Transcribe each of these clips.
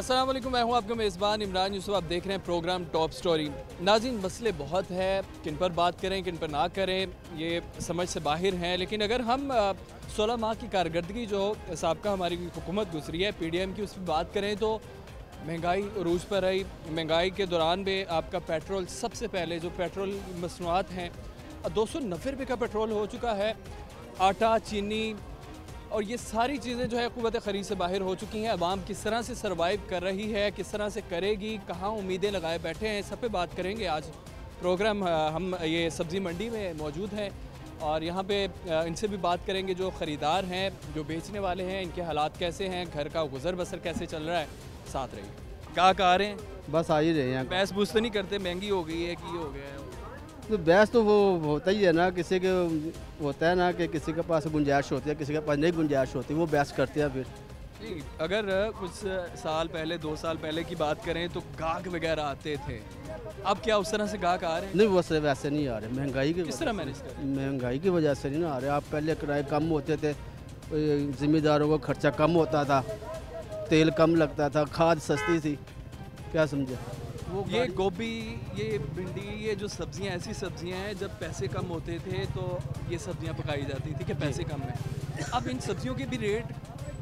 अस्सलाम वालेकुम, मैं हूं आपका मेज़बान इमरान यूसुफ। आप देख रहे हैं प्रोग्राम टॉप स्टोरी। नाज़रीन, मसले बहुत है, किन पर बात करें किन पर ना करें ये समझ से बाहर हैं। लेकिन अगर हम 16 माह की कारकर्दगी जो साबका हमारी हुकूमत गुजरी है PDM की, उस पर बात करें तो महंगाई अरूज पर आई। महंगाई के दौरान में आपका पेट्रोल, सबसे पहले जो पेट्रोल मसनूआत हैं 290 रुपये का पेट्रोल हो चुका है। आटा, चीनी और ये सारी चीज़ें जो है क़ुव्वत ख़रीद से बाहर हो चुकी हैं। अवाम किस तरह से सर्वाइव कर रही है, किस तरह से करेगी, कहाँ उम्मीदें लगाए बैठे हैं, सब पे बात करेंगे आज प्रोग्राम। हम ये सब्ज़ी मंडी में मौजूद हैं और यहाँ पे इनसे भी बात करेंगे जो ख़रीदार हैं, जो बेचने वाले हैं, इनके हालात कैसे हैं, घर का गुजर बसर कैसे चल रहा है। साथ रहिए। क्या आ रहे हैं? बस आ ही रहे हैं। बहस बूस तो नहीं करते, महंगी हो गई है कि हो गया है? तो बहस तो वो होता ही है ना, किसी के होता है ना कि किसी के पास गुंजाइश होती है, किसी के पास नहीं गुंजाइश होती, वो बहस करते हैं। फिर नहीं, अगर कुछ साल पहले 2 साल पहले की बात करें तो गाहक वगैरह आते थे, अब क्या उस तरह से गाहक आ रहे हैं? नहीं, वो से वैसे नहीं आ रहे। महंगाई की किस तरह मैनेज कर रहे हैं? महंगाई की वजह से नहीं ना आ रहे। आप पहले किराए कम होते थे, ज़िम्मेदारों को खर्चा कम होता था, तेल कम लगता था, खाद सस्ती थी, क्या समझे। ये गोभी, ये भिंडी, ये जो सब्जियां, ऐसी सब्जियां हैं जब पैसे कम होते थे तो ये सब्जियां पकाई जाती थी कि पैसे कम है। अब इन सब्जियों के भी रेट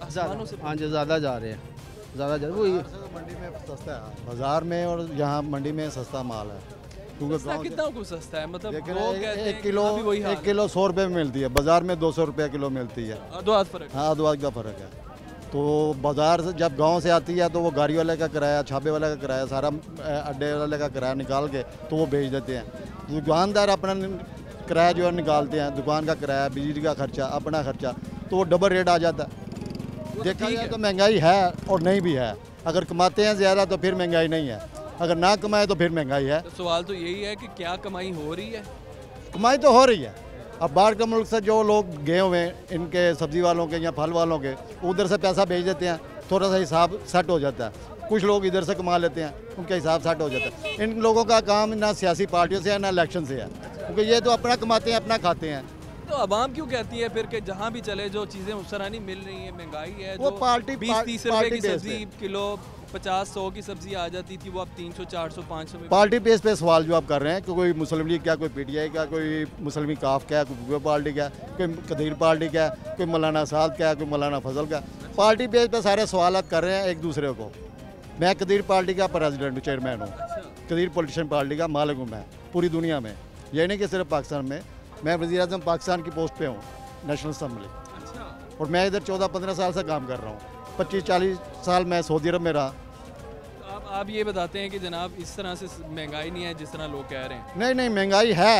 आसमानों से, हाँ जी, ज़्यादा जा रहे हैं, ज़्यादा जा रहे हैं। तो मंडी में सस्ता है, बाजार में और यहाँ मंडी में सस्ता माल है। क्योंकि कितना कुछ सस्ता है, मतलब लेकिन लोग कहते हैं 1 किलो कि अभी वही हाल 1 किलो 100 रुपये में मिलती है, बाजार में 200 रुपये किलो मिलती है। है। दो हाथ फर्क। हाँ, आधो का फ़र्क है। तो बाजार से जब गांव से आती है तो वो गाड़ी वाले का किराया, छापे वाले का किराया, सारा अड्डे वाले का किराया निकाल के तो वो बेच देते हैं। दुकानदार अपना किराया जो है निकालते हैं, दुकान का किराया, बिजली का खर्चा, अपना खर्चा, तो वो डबल रेट आ जाता है। देखा जाए तो महंगाई है और नहीं भी है। अगर कमाते हैं ज़्यादा तो फिर महंगाई नहीं है, अगर ना कमाए तो फिर महंगाई है। तो सवाल तो यही है कि क्या कमाई हो रही है? कमाई तो हो रही है। अब बाहर के मुल्क से जो लोग गए हुए हैं, इनके सब्ज़ी वालों के या फल वालों के, उधर से पैसा भेज देते हैं, थोड़ा सा हिसाब सेट हो जाता है। कुछ लोग इधर से कमा लेते हैं, उनका हिसाब सेट हो जाता है। इन लोगों का काम ना सियासी पार्टियों से है ना इलेक्शन से है, क्योंकि ये तो अपना कमाते हैं, अपना खाते हैं। तो अवाम क्यों कहती है फिर कि जहाँ भी चले जो चीज़ें उस तरह नहीं मिल रही हैं, महंगाई है, वो जो पार्टी 20-30 रुपए की बेस सब्जी किलो, 50-100 की सब्जी आ जाती थी, वो अब 300-400-500 में। पार्टी बेस पे सवाल जो आप कर रहे हैं कि कोई मुस्लिम लीग क्या, कोई PTI क्या, कोई मुस्लिम काफ क्या, कोई पीपल्स पार्टी क्या, कोई कदीर पार्टी क्या, कोई मौलाना साद क्या, कोई मौलाना फजल क्या, पार्टी बेस पे सारे सवाल कर रहे हैं एक दूसरे को। मैं कदीर पार्टी का प्रेसिडेंट चेयरमैन हूँ, कदीर पॉलिटिशियन पार्टी का मालिक हूँ मैं पूरी दुनिया में, ये नहीं कि सिर्फ पाकिस्तान में। मैं वज़ीर आज़म पाकिस्तान की पोस्ट पे हूँ, नेशनल असम्बली, और मैं इधर 14-15 साल से काम कर रहा हूँ। 25-40 साल मैं सऊदी अरब में रहा। आप ये बताते हैं कि जनाब इस तरह से महंगाई नहीं है जिस तरह लोग कह रहे हैं। नहीं, महंगाई है,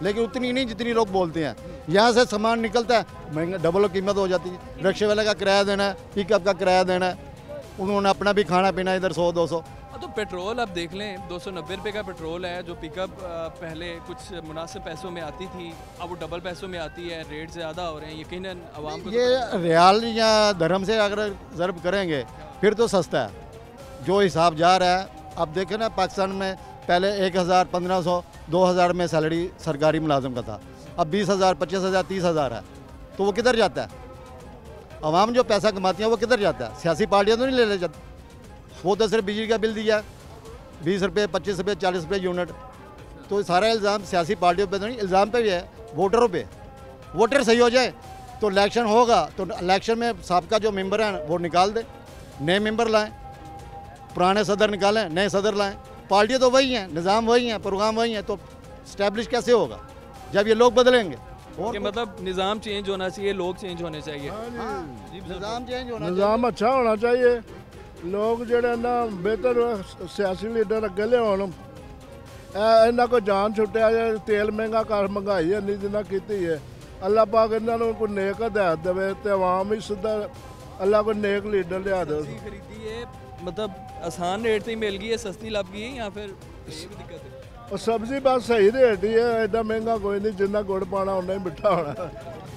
लेकिन उतनी नहीं जितनी लोग बोलते हैं। यहाँ से सामान निकलता है, महंगा डबल कीमत हो जाती है। रिक्शे वाले का किराया देना है, पिकअप का किराया देना है, उन्होंने अपना भी खाना पीना इधर 100-200। तो पेट्रोल आप देख लें, 290 रुपये का पेट्रोल है, जो पिकअप पहले कुछ मुनासिब पैसों में आती थी, अब वो डबल पैसों में आती है। रेट ज़्यादा हो रहे हैं, यकीनन आवाम को। ये रियाल या धर्म से अगर ज़रब करेंगे फिर तो सस्ता है जो हिसाब जा रहा है। अब देखें ना, पाकिस्तान में पहले 1000, 1500, 2000 में सैलरी सरकारी मुलाजिम का था, अब 20,000, 25,000, 30,000 है। तो वो किधर जाता है? आवाम जो पैसा कमाती है वो किधर जाता है? सियासी पार्टियाँ तो नहीं ले जाती। वो तो सिर्फ बिजली का बिल दिया 20 रुपये, 25 रुपये, 40 रुपये यूनिट। तो सारा इल्ज़ाम सियासी पार्टियों पे तो नहीं, इल्ज़ाम पे भी है वोटरों पे। वोटर सही हो जाए तो इलेक्शन होगा, तो इलेक्शन में साबका जो मेंबर हैं वो निकाल दे, नए मेंबर लाएं, पुराने सदर निकालें, नए सदर लाएं। पार्टियाँ तो वही हैं, निज़ाम वही हैं, प्रोग्राम वही हैं, तो इस्टेब्लिश कैसे होगा जब ये लोग बदलेंगे? कि मतलब निज़ाम चेंज होना चाहिए, लोग चेंज होने चाहिए। निज़ाम चेंज होना, निज़ाम अच्छा होना चाहिए। लोग ਜਿਹੜੇ ਨਾ ਬਿਹਤਰ ਸਿਆਸੀ ਲੀਡਰ ਅੱਗੇ ਲਿਆਉਣ। ਇਹਨਾਂ ਕੋ ਜਾਨ ਛੁੱਟਿਆ ਜੇ ਤੇਲ ਮਹਿੰਗਾ ਕਰ, ਮਹਿੰਗਾਈ ਇੰਨੀ ਜਿੰਨਾ ਕੀਤੀ ਹੈ। ਅੱਲਾਹ ਪਾਕ ਇਹਨਾਂ ਨੂੰ ਕੋਈ ਨੇਕ ਹਦਾਇਤ ਦੇਵੇ ਤੇ ਆਵਾਮ ਹੀ ਸਿੱਧਾ ਅੱਲਾਹ को नेक लीडर लिया दो। खरीदी है, मतलब आसान रेट से ही मिल गई है, सस्ती लग गई है, या फिर ये भी दिक्कत है? और सब्जी बस सही रेट ही है, एडा महंगा कोई नहीं, जिन्ना गुड़ पाना उन्ना ही मिठा होना।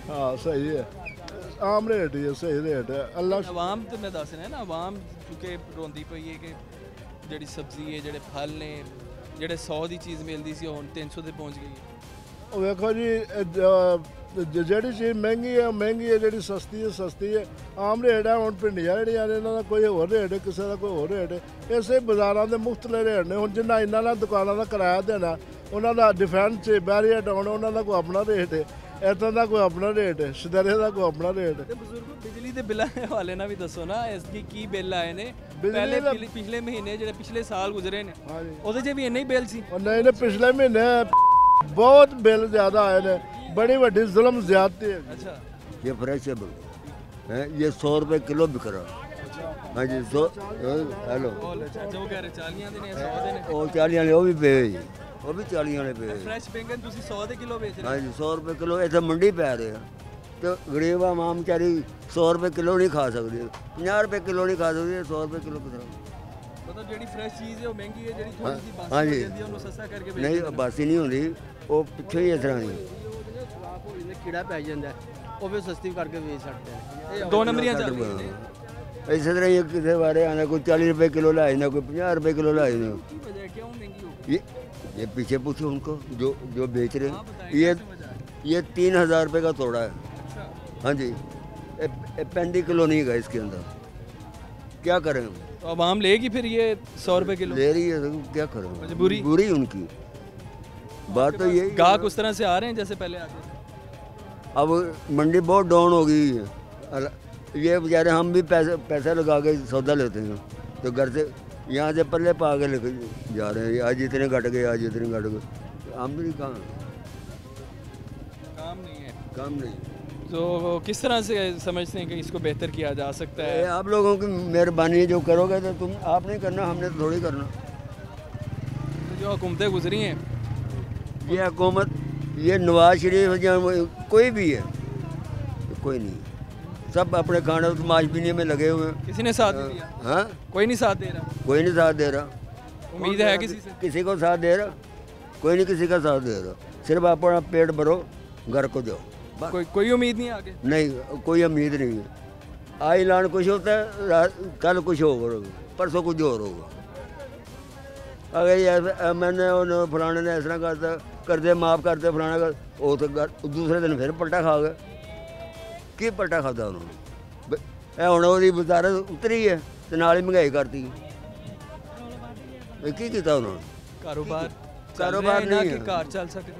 हाँ सही है, आम रेट ही है, सही रेट है। अल्लाह आवाम तो मैं दस रहा ना, आवाम चूँकि रोंदी पई है कि जिहड़ी सब्जी है, जिहड़े फल ने, जिहड़े 100 की चीज़ मिलती सी हुण 300 ते पहुँच गई है। ਉਹ ਵੇਖੋ ਜੀ ਜਿਹੜੀ ਚੀਜ਼ ਮਹਿੰਗੀ ਹੈ ਮਹਿੰਗੀ ਹੈ, ਜਿਹੜੀ ਸਸਤੀ ਹੈ ਸਸਤੀ ਹੈ। ਆਮ ਰੇਟ ਹੈ। ਹੁਣ ਭਿੰਡੀਆਂ ਜਿਹੜੀਆਂ ਨੇ ਇਹਨਾਂ ਦਾ ਕੋਈ ਹੋਰ ਰੇਟ ਹੈ, ਕਿਸੇ ਦਾ ਕੋਈ ਹੋਰ ਰੇਟ ਹੈ। ਇਸੇ ਬਾਜ਼ਾਰਾਂ ਦੇ ਮੁਖਤਲਿਫ ਰੇਟ ਨੇ। ਹੁਣ ਜਿੰਨਾ ਇਹਨਾਂ ਨਾਲ ਦੁਕਾਨਾਂ ਦਾ ਕਿਰਾਇਆ ਦੇਣਾ, ਉਹਨਾਂ ਦਾ ਡਿਫੈਂਸ ਬੈਰੀਅਰ ਡਾਉਣ, ਉਹਨਾਂ ਦਾ ਕੋਈ ਆਪਣਾ ਰੇਟ ਹੈ। ਇੱਦਾਂ ਦਾ ਕੋਈ ਆਪਣਾ ਰੇਟ ਹੈ, ਸਦਰੇ ਦਾ ਕੋਈ ਆਪਣਾ ਰੇਟ ਹੈ। ਤੇ ਬਜ਼ੁਰਗੋ ਬਿਜਲੀ ਦੇ ਬਿੱਲਾਂ ਵਾਲੇ ਨਾਲ ਵੀ ਦੱਸੋ ਨਾ, ਇਸ ਦੀ ਕੀ ਬਿੱਲ ਆਏ ਨੇ ਬਿਜਲੀ ਪਹਿਲੇ ਦਾ- ਪਿਛਲੇ ਮਹੀਨੇ ਜਿਹੜੇ ਪਿਛਲੇ ਸਾਲ ਗੁਜ਼ਰੇ ਨੇ ਹਾਂਜੀ। ਉਹਦੇ 'ਚ ਵੀ ਇੰਨੇ ਹੀ ਬਿੱਲ ਸੀ। और नहीं नहीं, पिछले महीने बहुत बिल ज़्यादा आए ने, बड़ी वड्डी जुल्म ज्यादती है। अच्छा, ये फ्रेश है है, ये 100 रुपए किलो बिक रहा। हाँ जी 100 हेलो अच्छा जो कह रहे 40 ਦੇ ਨੇ 100 ਦੇ ਨੇ। वो 40 वाले वो भी पे जी, वो भी 40 वाले पे। ਫਰੈਸ਼ ਬੈਂਗਨ ਤੁਸੀਂ 100 ਦੇ ਕਿਲੋ ਵੇਚ ਰਹੇ हाँ जी 100 रुपए किलो इतने मंडी पै रहे हैं। तो गरीब आम बेचारी 100 रुपए किलो नहीं खा सकती, 50 रुपए किलो नहीं खा सकती, 100 रुपए किलो कितना। ਮਤਲਬ ਜਿਹੜੀ ਫਰੈਸ਼ ਚੀਜ਼ ਹੈ ਉਹ ਮਹਿੰਗੀ ਹੈ, ਜਿਹੜੀ ਥੋੜੀ ਜਿਹੀ ਬਾਸੀ हाँ ਹੋ जी ਜਾਂਦੀ ਹੈ ਉਹਨੂੰ ਸਸਤਾ ਕਰਕੇ ਵੇਚ नहीं बासी नहीं होती, वो पिछले ही इस तरह नहीं। ਖਰਾਬ ਹੋ ਜਾਂਦੇ, ਕੀੜਾ ਪੈ ਜਾਂਦਾ ਹੈ, ਉਹ ਵੀ ਸਸਤੀ ਕਰਕੇ ਵੇਚ ਸਕਦੇ ਨੇ। ਦੋ ਨੰਬਰੀਆਂ ਚੱਲ ਰਹੀਆਂ ਨੇ। इस तरह ये किसी बारे आना कोई 40 रुपए किलो लाए ना, कोई 50 रुपए किलो लाए ना। ਕੀ ਵਜ੍ਹਾ ਕਿਉਂ ਮਹਿੰਗੀ ਹੋ ਗਈ? ये पीछे पूछो उनको जो जो बेच रहे हाँ, बताएं, हैं। ये कैसे वजह है? ये 3000 रुपये का तोड़ा है। अच्छा, हाँ जी 35 किलो नहीं है इसके अंदर, क्या करें हम? तो अब आम लेगी फिर ये 100 रुपए किलो। ले रही है तो क्या करें, मजबूरी। बुरी उनकी बात तो यही है। गाहक उस तरह से आ रहे हैं जैसे पहले आते थे। अब मंडी बहुत डाउन हो गई है। ये बेचारे हम भी पैसा लगा के सौदा लेते हैं, तो घर से यहाँ से पल्ले पा के लेके जा रहे हैं। आज इतने घट गए, आज इतने घट गए, आमदनी कहाँ, काम नहीं है। काम नहीं। तो किस तरह से समझते हैं कि इसको बेहतर किया जा सकता है? आप लोगों की मेहरबानी जो करोगे तो तुम आप नहीं करना, हमने तो थोड़ी करना। तो जो हुकूमतें गुजरी हैं, ये हुकूमत, ये नवाज शरीफ या कोई भी है, कोई नहीं, सब अपने खाने तमाश पीने में लगे हुए हैं। किसी ने साथ नहीं दिया, हाँ कोई नहीं साथ दे रहा। कोई नहीं साथ दे रहा। उम्मीद है किसी से? किसी को साथ दे रहा कोई नहीं, किसी का साथ दे रहा। सिर्फ अपना पेट भरो, घर को जाओ, बस। कोई उम्मीद नहीं है आगे। नहीं कोई उम्मीद नहीं है। आज ऐलान कुछ होता है, कल कुछ होगा, परसों कुछ और होगा। अगर ये मैंने फलाने ने इस तरह कर दे माफ़ कर दे फलाने का, वो तो दूसरे दिन फिर पलटा खा गए। की पलटा खाता उन्होंने ਹੁਣ ਉਹਦੀ ਵਜ਼ਾਰਤ ਉਤਰੀ ਹੈ ਤੇ ਨਾਲ ਹੀ ਮਹਿੰਗਾਈ ਕਰਤੀ। ਕੀ ਕੀਤਾ ਉਹਨਾਂ ਨੇ? ਕਾਰੋਬਾਰ ਕਾਰੋਬਾਰ ਨਾ ਨਹੀਂ ਕਿ ਹੈ। ਘਰ ਚੱਲ ਸਕਦੇ।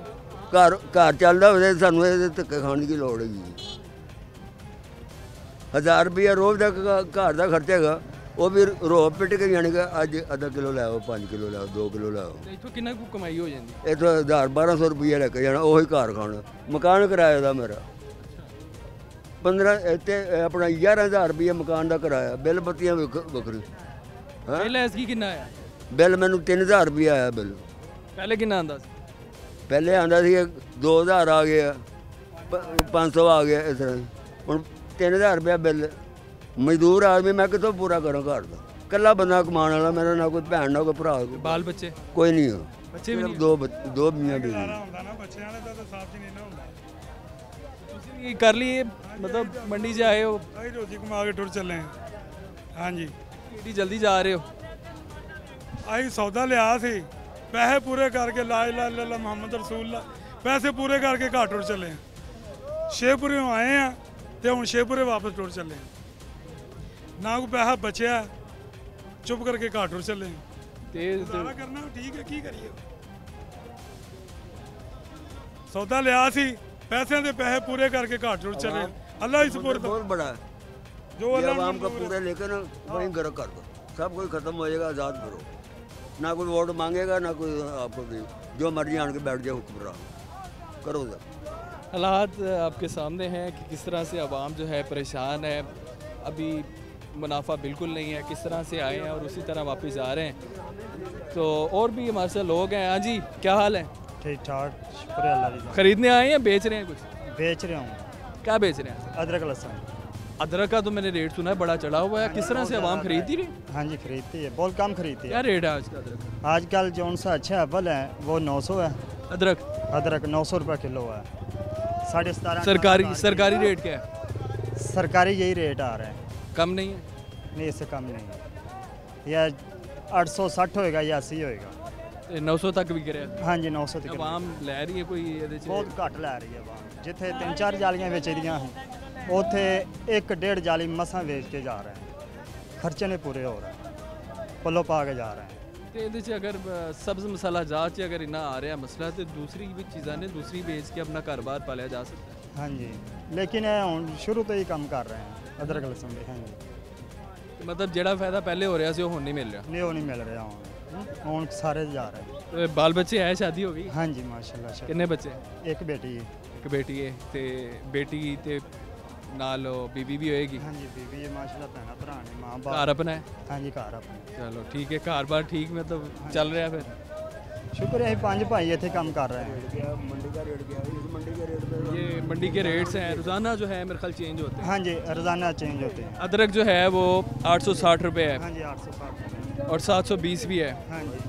ਘਰ ਚੱਲਦਾ ਹੋਵੇ ਸਾਨੂੰ ਇਹਦੇ ਧੱਕੇ ਖਾਣ ਦੀ ਕੀ ਲੋੜ ਹੈਗੀ। 1000 ਰੁਪਇਆ ਰੋਜ਼ ਦਾ ਘਰ ਦਾ ਖਰਚਾ ਹੈਗਾ, ਉਹ ਵੀ ਰੋਬ ਪਿੱਟ ਕੇ ਜਾਣੀ ਕਿ ਅੱਜ ਅੱਧਾ ਕਿਲੋ ਲੈ ਆਓ, 5 ਕਿਲੋ ਲੈ ਆਓ, 2 ਕਿਲੋ ਲੈ ਆਓ। ਇੱਥੋਂ ਕਿੰਨਾ ਕੁ ਕਮਾਈ ਹੋ ਜਾਂਦੀ? ਇੱਥੋਂ 1000-1200 ਰੁਪਇਆ ਲੈ ਕੇ ਜਾਣਾ, ਉਹੀ ਘਰ ਖਾਣਾ। ਮਕਾਨ ਕਿਰਾਇਆ ਦਾ ਮੇਰਾ 15 ਇੱਥੇ ਆਪਣਾ 11000 ਰੁਪਇਆ ਮਕਾਨ ਦਾ ਕਿਰਾਇਆ, ਬਿੱਲ ਬੱਤੀਆਂ ਵੱਖਰੀ। ਪਹਿਲੇ ਐਸਕੀ ਕਿੰਨਾ ਆਇਆ? ਬਿੱਲ ਮੈਨੂੰ 3000 ਰੁਪਇਆ ਆਇਆ ਬਿੱਲ। ਪਹਿਲੇ ਕਿੰਨਾ ਆਂਦਾ ਸੀ? ਪਹਿਲੇ ਆਂਦਾ ਸੀ 2000 ਆ ਗਿਆ, 500 ਆ ਗਿਆ, ਇਸ ਤਰ੍ਹਾਂ। ਹੁਣ 3000 ਰੁਪਇਆ ਬਿੱਲ। ਮਜ਼ਦੂਰ ਆਦਮੀ ਮੈਂ ਕਿੱਥੋਂ ਪੂਰਾ ਕਰਾਂ ਘਰ ਦਾ? ਇਕੱਲਾ ਬੰਦਾ ਕਮਾਉਣ ਵਾਲਾ, ਮੇਰਾ ਨਾ ਕੋਈ ਭੈਣ ਨਾ ਕੋਈ ਭਰਾ, ਬਾਲ ਬੱਚੇ ਕੋਈ ਨਹੀਂ ਹੈ। ਬੱਚੇ ਵੀ ਨਹੀਂ? ਦੋ ਮੀਆਂ ਬੀਵੀ। ਤੁਸੀਂ ਕਰ ਲਈ ਮਤਲਬ ਮੰਡੀ 'ਚ ਆਏ ਹੋ, ਅਸੀਂ ਰੋਜੀ ਕਮਾ ਕੇ ਟੁਰ ਚੱਲੇ ਹਾਂ। ਹਾਂਜੀ ਕਿੰਨੀ ਜਲਦੀ ਜਾ ਰਹੇ ਹੋ? ਅਸੀਂ ਸੌਦਾ ਲਿਆ ਸੀ, ਪੈਸੇ ਪੂਰੇ ਕਰਕੇ ਲਾ ਇਲਾਹਾ ਇਲੱਲ੍ਹਾ ਮੁਹੰਮਦ ਰਸੂਲullah, ਪੈਸੇ ਪੂਰੇ ਕਰਕੇ ਘਰ ਟੁਰ ਚੱਲੇ ਹਾਂ। ਸ਼ੇਖਪੁਰਿਓਂ ਆਏ ਆ ਤੇ ਹੁਣ ਸ਼ੇਖਪੁਰੇ ਵਾਪਸ ਟੁਰ ਚੱਲੇ ਹਾਂ। ਨਾ ਕੋਈ ਪੈਸਾ ਬਚਿਆ, ਚੁੱਪ ਕਰਕੇ ਘਰ ਟੁਰ ਚੱਲੇ ਹਾਂ। ਤੇ ਗੁਜ਼ਾਰਾ ਕਰਨਾ ਠੀਕ ਹੈ, ਕੀ ਕਰੀਏ। ਸੌਦਾ ਲਿਆ ਸੀ, ਪੈਸਿਆਂ ਦੇ ਪੈਸੇ ਪੂਰੇ ਕਰਕੇ ਘਰ ਟੁਰ ਚੱਲੇ ਹਾਂ। ਅੱਲਾ ਹੀ ਸਪੁਰਦ, बहुत बड़ा है, ਜੋ ये ਅੱਲਾ आवाम का ਨੂੰ पूरे लेकर वहीं घर कर दो, सब कुछ खत्म हो जाएगा, आज़ाद करो। ना कोई वोट मांगेगा, ना कोई आपको भी, जो मर्जी आन के बैठ जाए हुक्मरान करो। हालात आपके सामने हैं कि किस तरह से आवाम जो है परेशान है, अभी मुनाफा बिल्कुल नहीं है, किस तरह से आए हैं और उसी तरह वापस जा रहे हैं। तो और भी हमारे साथ लोग हैं। हाँ जी, क्या हाल है? ठीक ठाक, शुक्र है अल्लाह का। खरीदने आए हैं या बेच रहे हैं कुछ? बेच रहा हूँ क्या बेच रहे हैं? अदरक लहसुन। अदरक का तो मैंने रेट सुना है बड़ा चढ़ा हुआ है, किस तरह से आवाम खरीदती रही? हाँ जी खरीदती है, बहुत कम खरीदती क्या है। रेट है आज का अदरक? आजकल जौन सा अच्छा एप्पल है वो 900 है, अदरक अदरक 900 रुपये किलो है। 17.5 सरकारी रेट क्या है? सरकारी यही रेट आ रहा है, कम नहीं है? नहीं इससे कम नहीं है। या 860 होएगा या 80 होएगा। 900 तक विक रहा हाँ जी 900 तक आवाम लै रही है कोई ਇਹਦੇ ਚ बहुत घट लै रही है आवाम जिथे 3-4 जालियां बेचदियां हैं उथे 1-1.5 जाली मसां बेच के जा रहे हैं खर्चे नहीं पूरे हो रहे पल्लो पा के जा रहे हैं ਤੇ ਇਹਦੇ ਚ ਅਗਰ ਸਬਜ਼ ਮਸਾਲਾ ਜਾਤ ਚ ਅਗਰ ਇੰਨਾ ਆ ਰਿਹਾ ਮਸਲਾ ਤੇ ਦੂਸਰੀ ਵੀ ਚੀਜ਼ਾਂ ਨੇ ਦੂਸਰੀ ਵੇਚ ਕੇ ਆਪਣਾ ਘਰ-ਬਾਰ ਪਾਲਿਆ ਜਾ ਸਕਦਾ ਹੈ हाँ जी लेकिन ये हुण शुरू तो ही कम कर रहे हैं अदरक लहसुन दे हाँ जी ਤੇ ਮਤਲਬ ਜਿਹੜਾ ਫਾਇਦਾ ਪਹਿਲੇ ਹੋ ਰਿਹਾ ਸੀ ਉਹ ਹੁਣ ਨਹੀਂ ਮਿਲ ਰਿਹਾ नहीं वो नहीं मिल रहा हुण सारे जा रहे हैं ਤੇ ਬਾਲ ਬੱਚੇ ਹੈ ਸ਼ਾਦੀ ਹੋ ਗਈ हाँ जी माशाल्लाह ਕਿੰਨੇ ਬੱਚੇ एक बेटी ਇੱਕ ਬੇਟੀ ਹੈ ਤੇ ਬੇਟੀ ਤੇ ਨਾਲ ਬੀਬੀ ਵੀ ਹੋਏਗੀ हाँ जी बीबी है माशाल्लाह भैन भरा ने माँ ਘਰ बाप ਆਪਣਾ ਹੈ हाँ जी घर अपने ਚਲੋ ਠੀਕ ਹੈ ਘਰ-ਬਾਰ ਠੀਕ ਮਤਲਬ ਚੱਲ ਰਿਹਾ ਫਿਰ शुक्र है 5 भाई इतने काम कर रहे हैं ये मंडी के रेट्स हैं रोज़ाना जो है मेरे ख्याल चेंज होते हैं हाँ जी रोज़ाना चेंज होते हैं अदरक जो है वो 860 रुपये है हाँ जी 860 और 720 भी है हाँ जी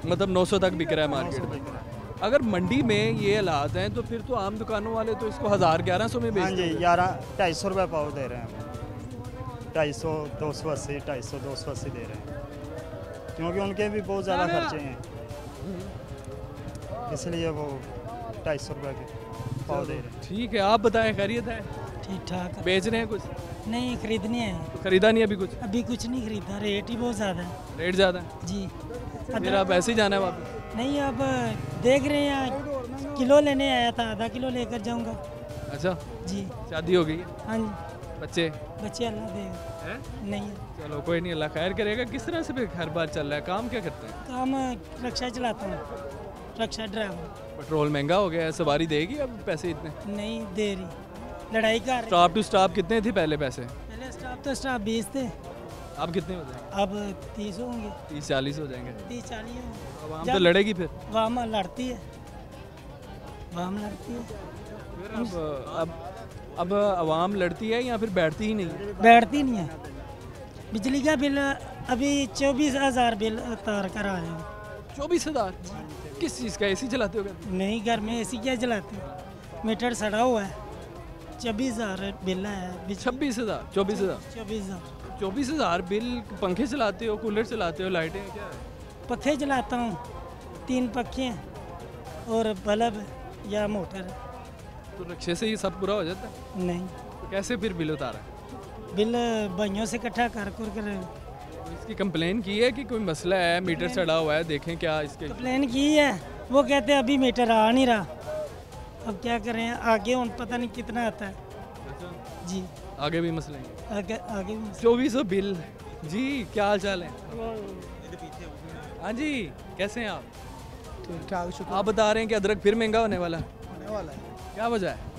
मतलब 900 तक बिक रहा है मार्केट में अगर मंडी में ये हालात हैं तो फिर तो आम दुकानों वाले तो इसको 1000-1100 में हाँ बेचते जी हैं 250 रुपये पाव दे रहे हैं 250 280 250 280 दे रहे हैं क्योंकि उनके भी बहुत ज़्यादा खर्चे हैं इसलिए वो 250 रुपये के पाव दे रहे हैं ठीक है आप बताएं खैरियत है ठीक ठाक बेच रहे हैं कुछ नहीं खरीदनी है खरीदा नहीं अभी कुछ अभी कुछ नहीं खरीदा रेट ही बहुत ज़्यादा है रेट ज़्यादा है जी फिर आप ऐसे ही जाना है वापस नहीं अब देख रहे हैं किलो लेने आया था आधा किलो लेकर जाऊंगा अच्छा जी शादी हो गई है हाँ जी बच्चे बच्चे अल्लाह देगा हैं नहीं चलो कोई नहीं अल्लाह खैर करेगा किस तरह से फिर हर बार चल रहा है काम क्या करते हैं काम रिक्शा चलाता हूँ रिक्शा ड्राइवर पेट्रोल महंगा हो गया है सवारी देगी अब पैसे इतने नहीं दे रही लड़ाई कर रही स्टॉप टू स्टॉप कितने थे पहले पैसे पहले स्टाफ तो स्टाफ 20 थे अब कितने हो जाएंगे अब 30 होंगे 30-40 हो जाएंगे 30-40 होंगे अब आम तो लड़ेगी फिर वाम लड़ती है वाम लड़ती है फिर अब आवाम लड़ती है या फिर बैठती ही नहीं बैठती नहीं है बिजली का बिल अभी 24,000 बिल उतार कर आए हैं 24,000 किस चीज़ का एसी चलाते हो क्या नहीं घर में एसी क्या जलाते मीटर सड़ा हुआ है 24,000 बिल है 26,000 24,000 24,000 24,000 बिल पंखे चलाते हो कूलर चलाते हो लाइटें क्या है पखे चलाता हूँ 3 पखे हैं और बल्ब या मोटर तो रिक्शे से ही सब पूरा हो जाता है नहीं तो कैसे फिर बिल उतारा बिल भाइयों से इकट्ठा कर कर तो इसकी कंप्लेन की है कि कोई मसला है मीटर चढ़ा हुआ है देखें क्या इसके कंप्लेन की है वो कहते हैं अभी मीटर आ नहीं रहा अब क्या करें आगे उन पता नहीं कितना आता है जी आगे भी मसले हैं आगे भी 2400 बिल जी क्या हाल चाल है हाँ जी कैसे हैं आप ठीक ठाक आप बता रहे हैं कि अदरक फिर महंगा होने वाला है होने वाला है क्या वजह है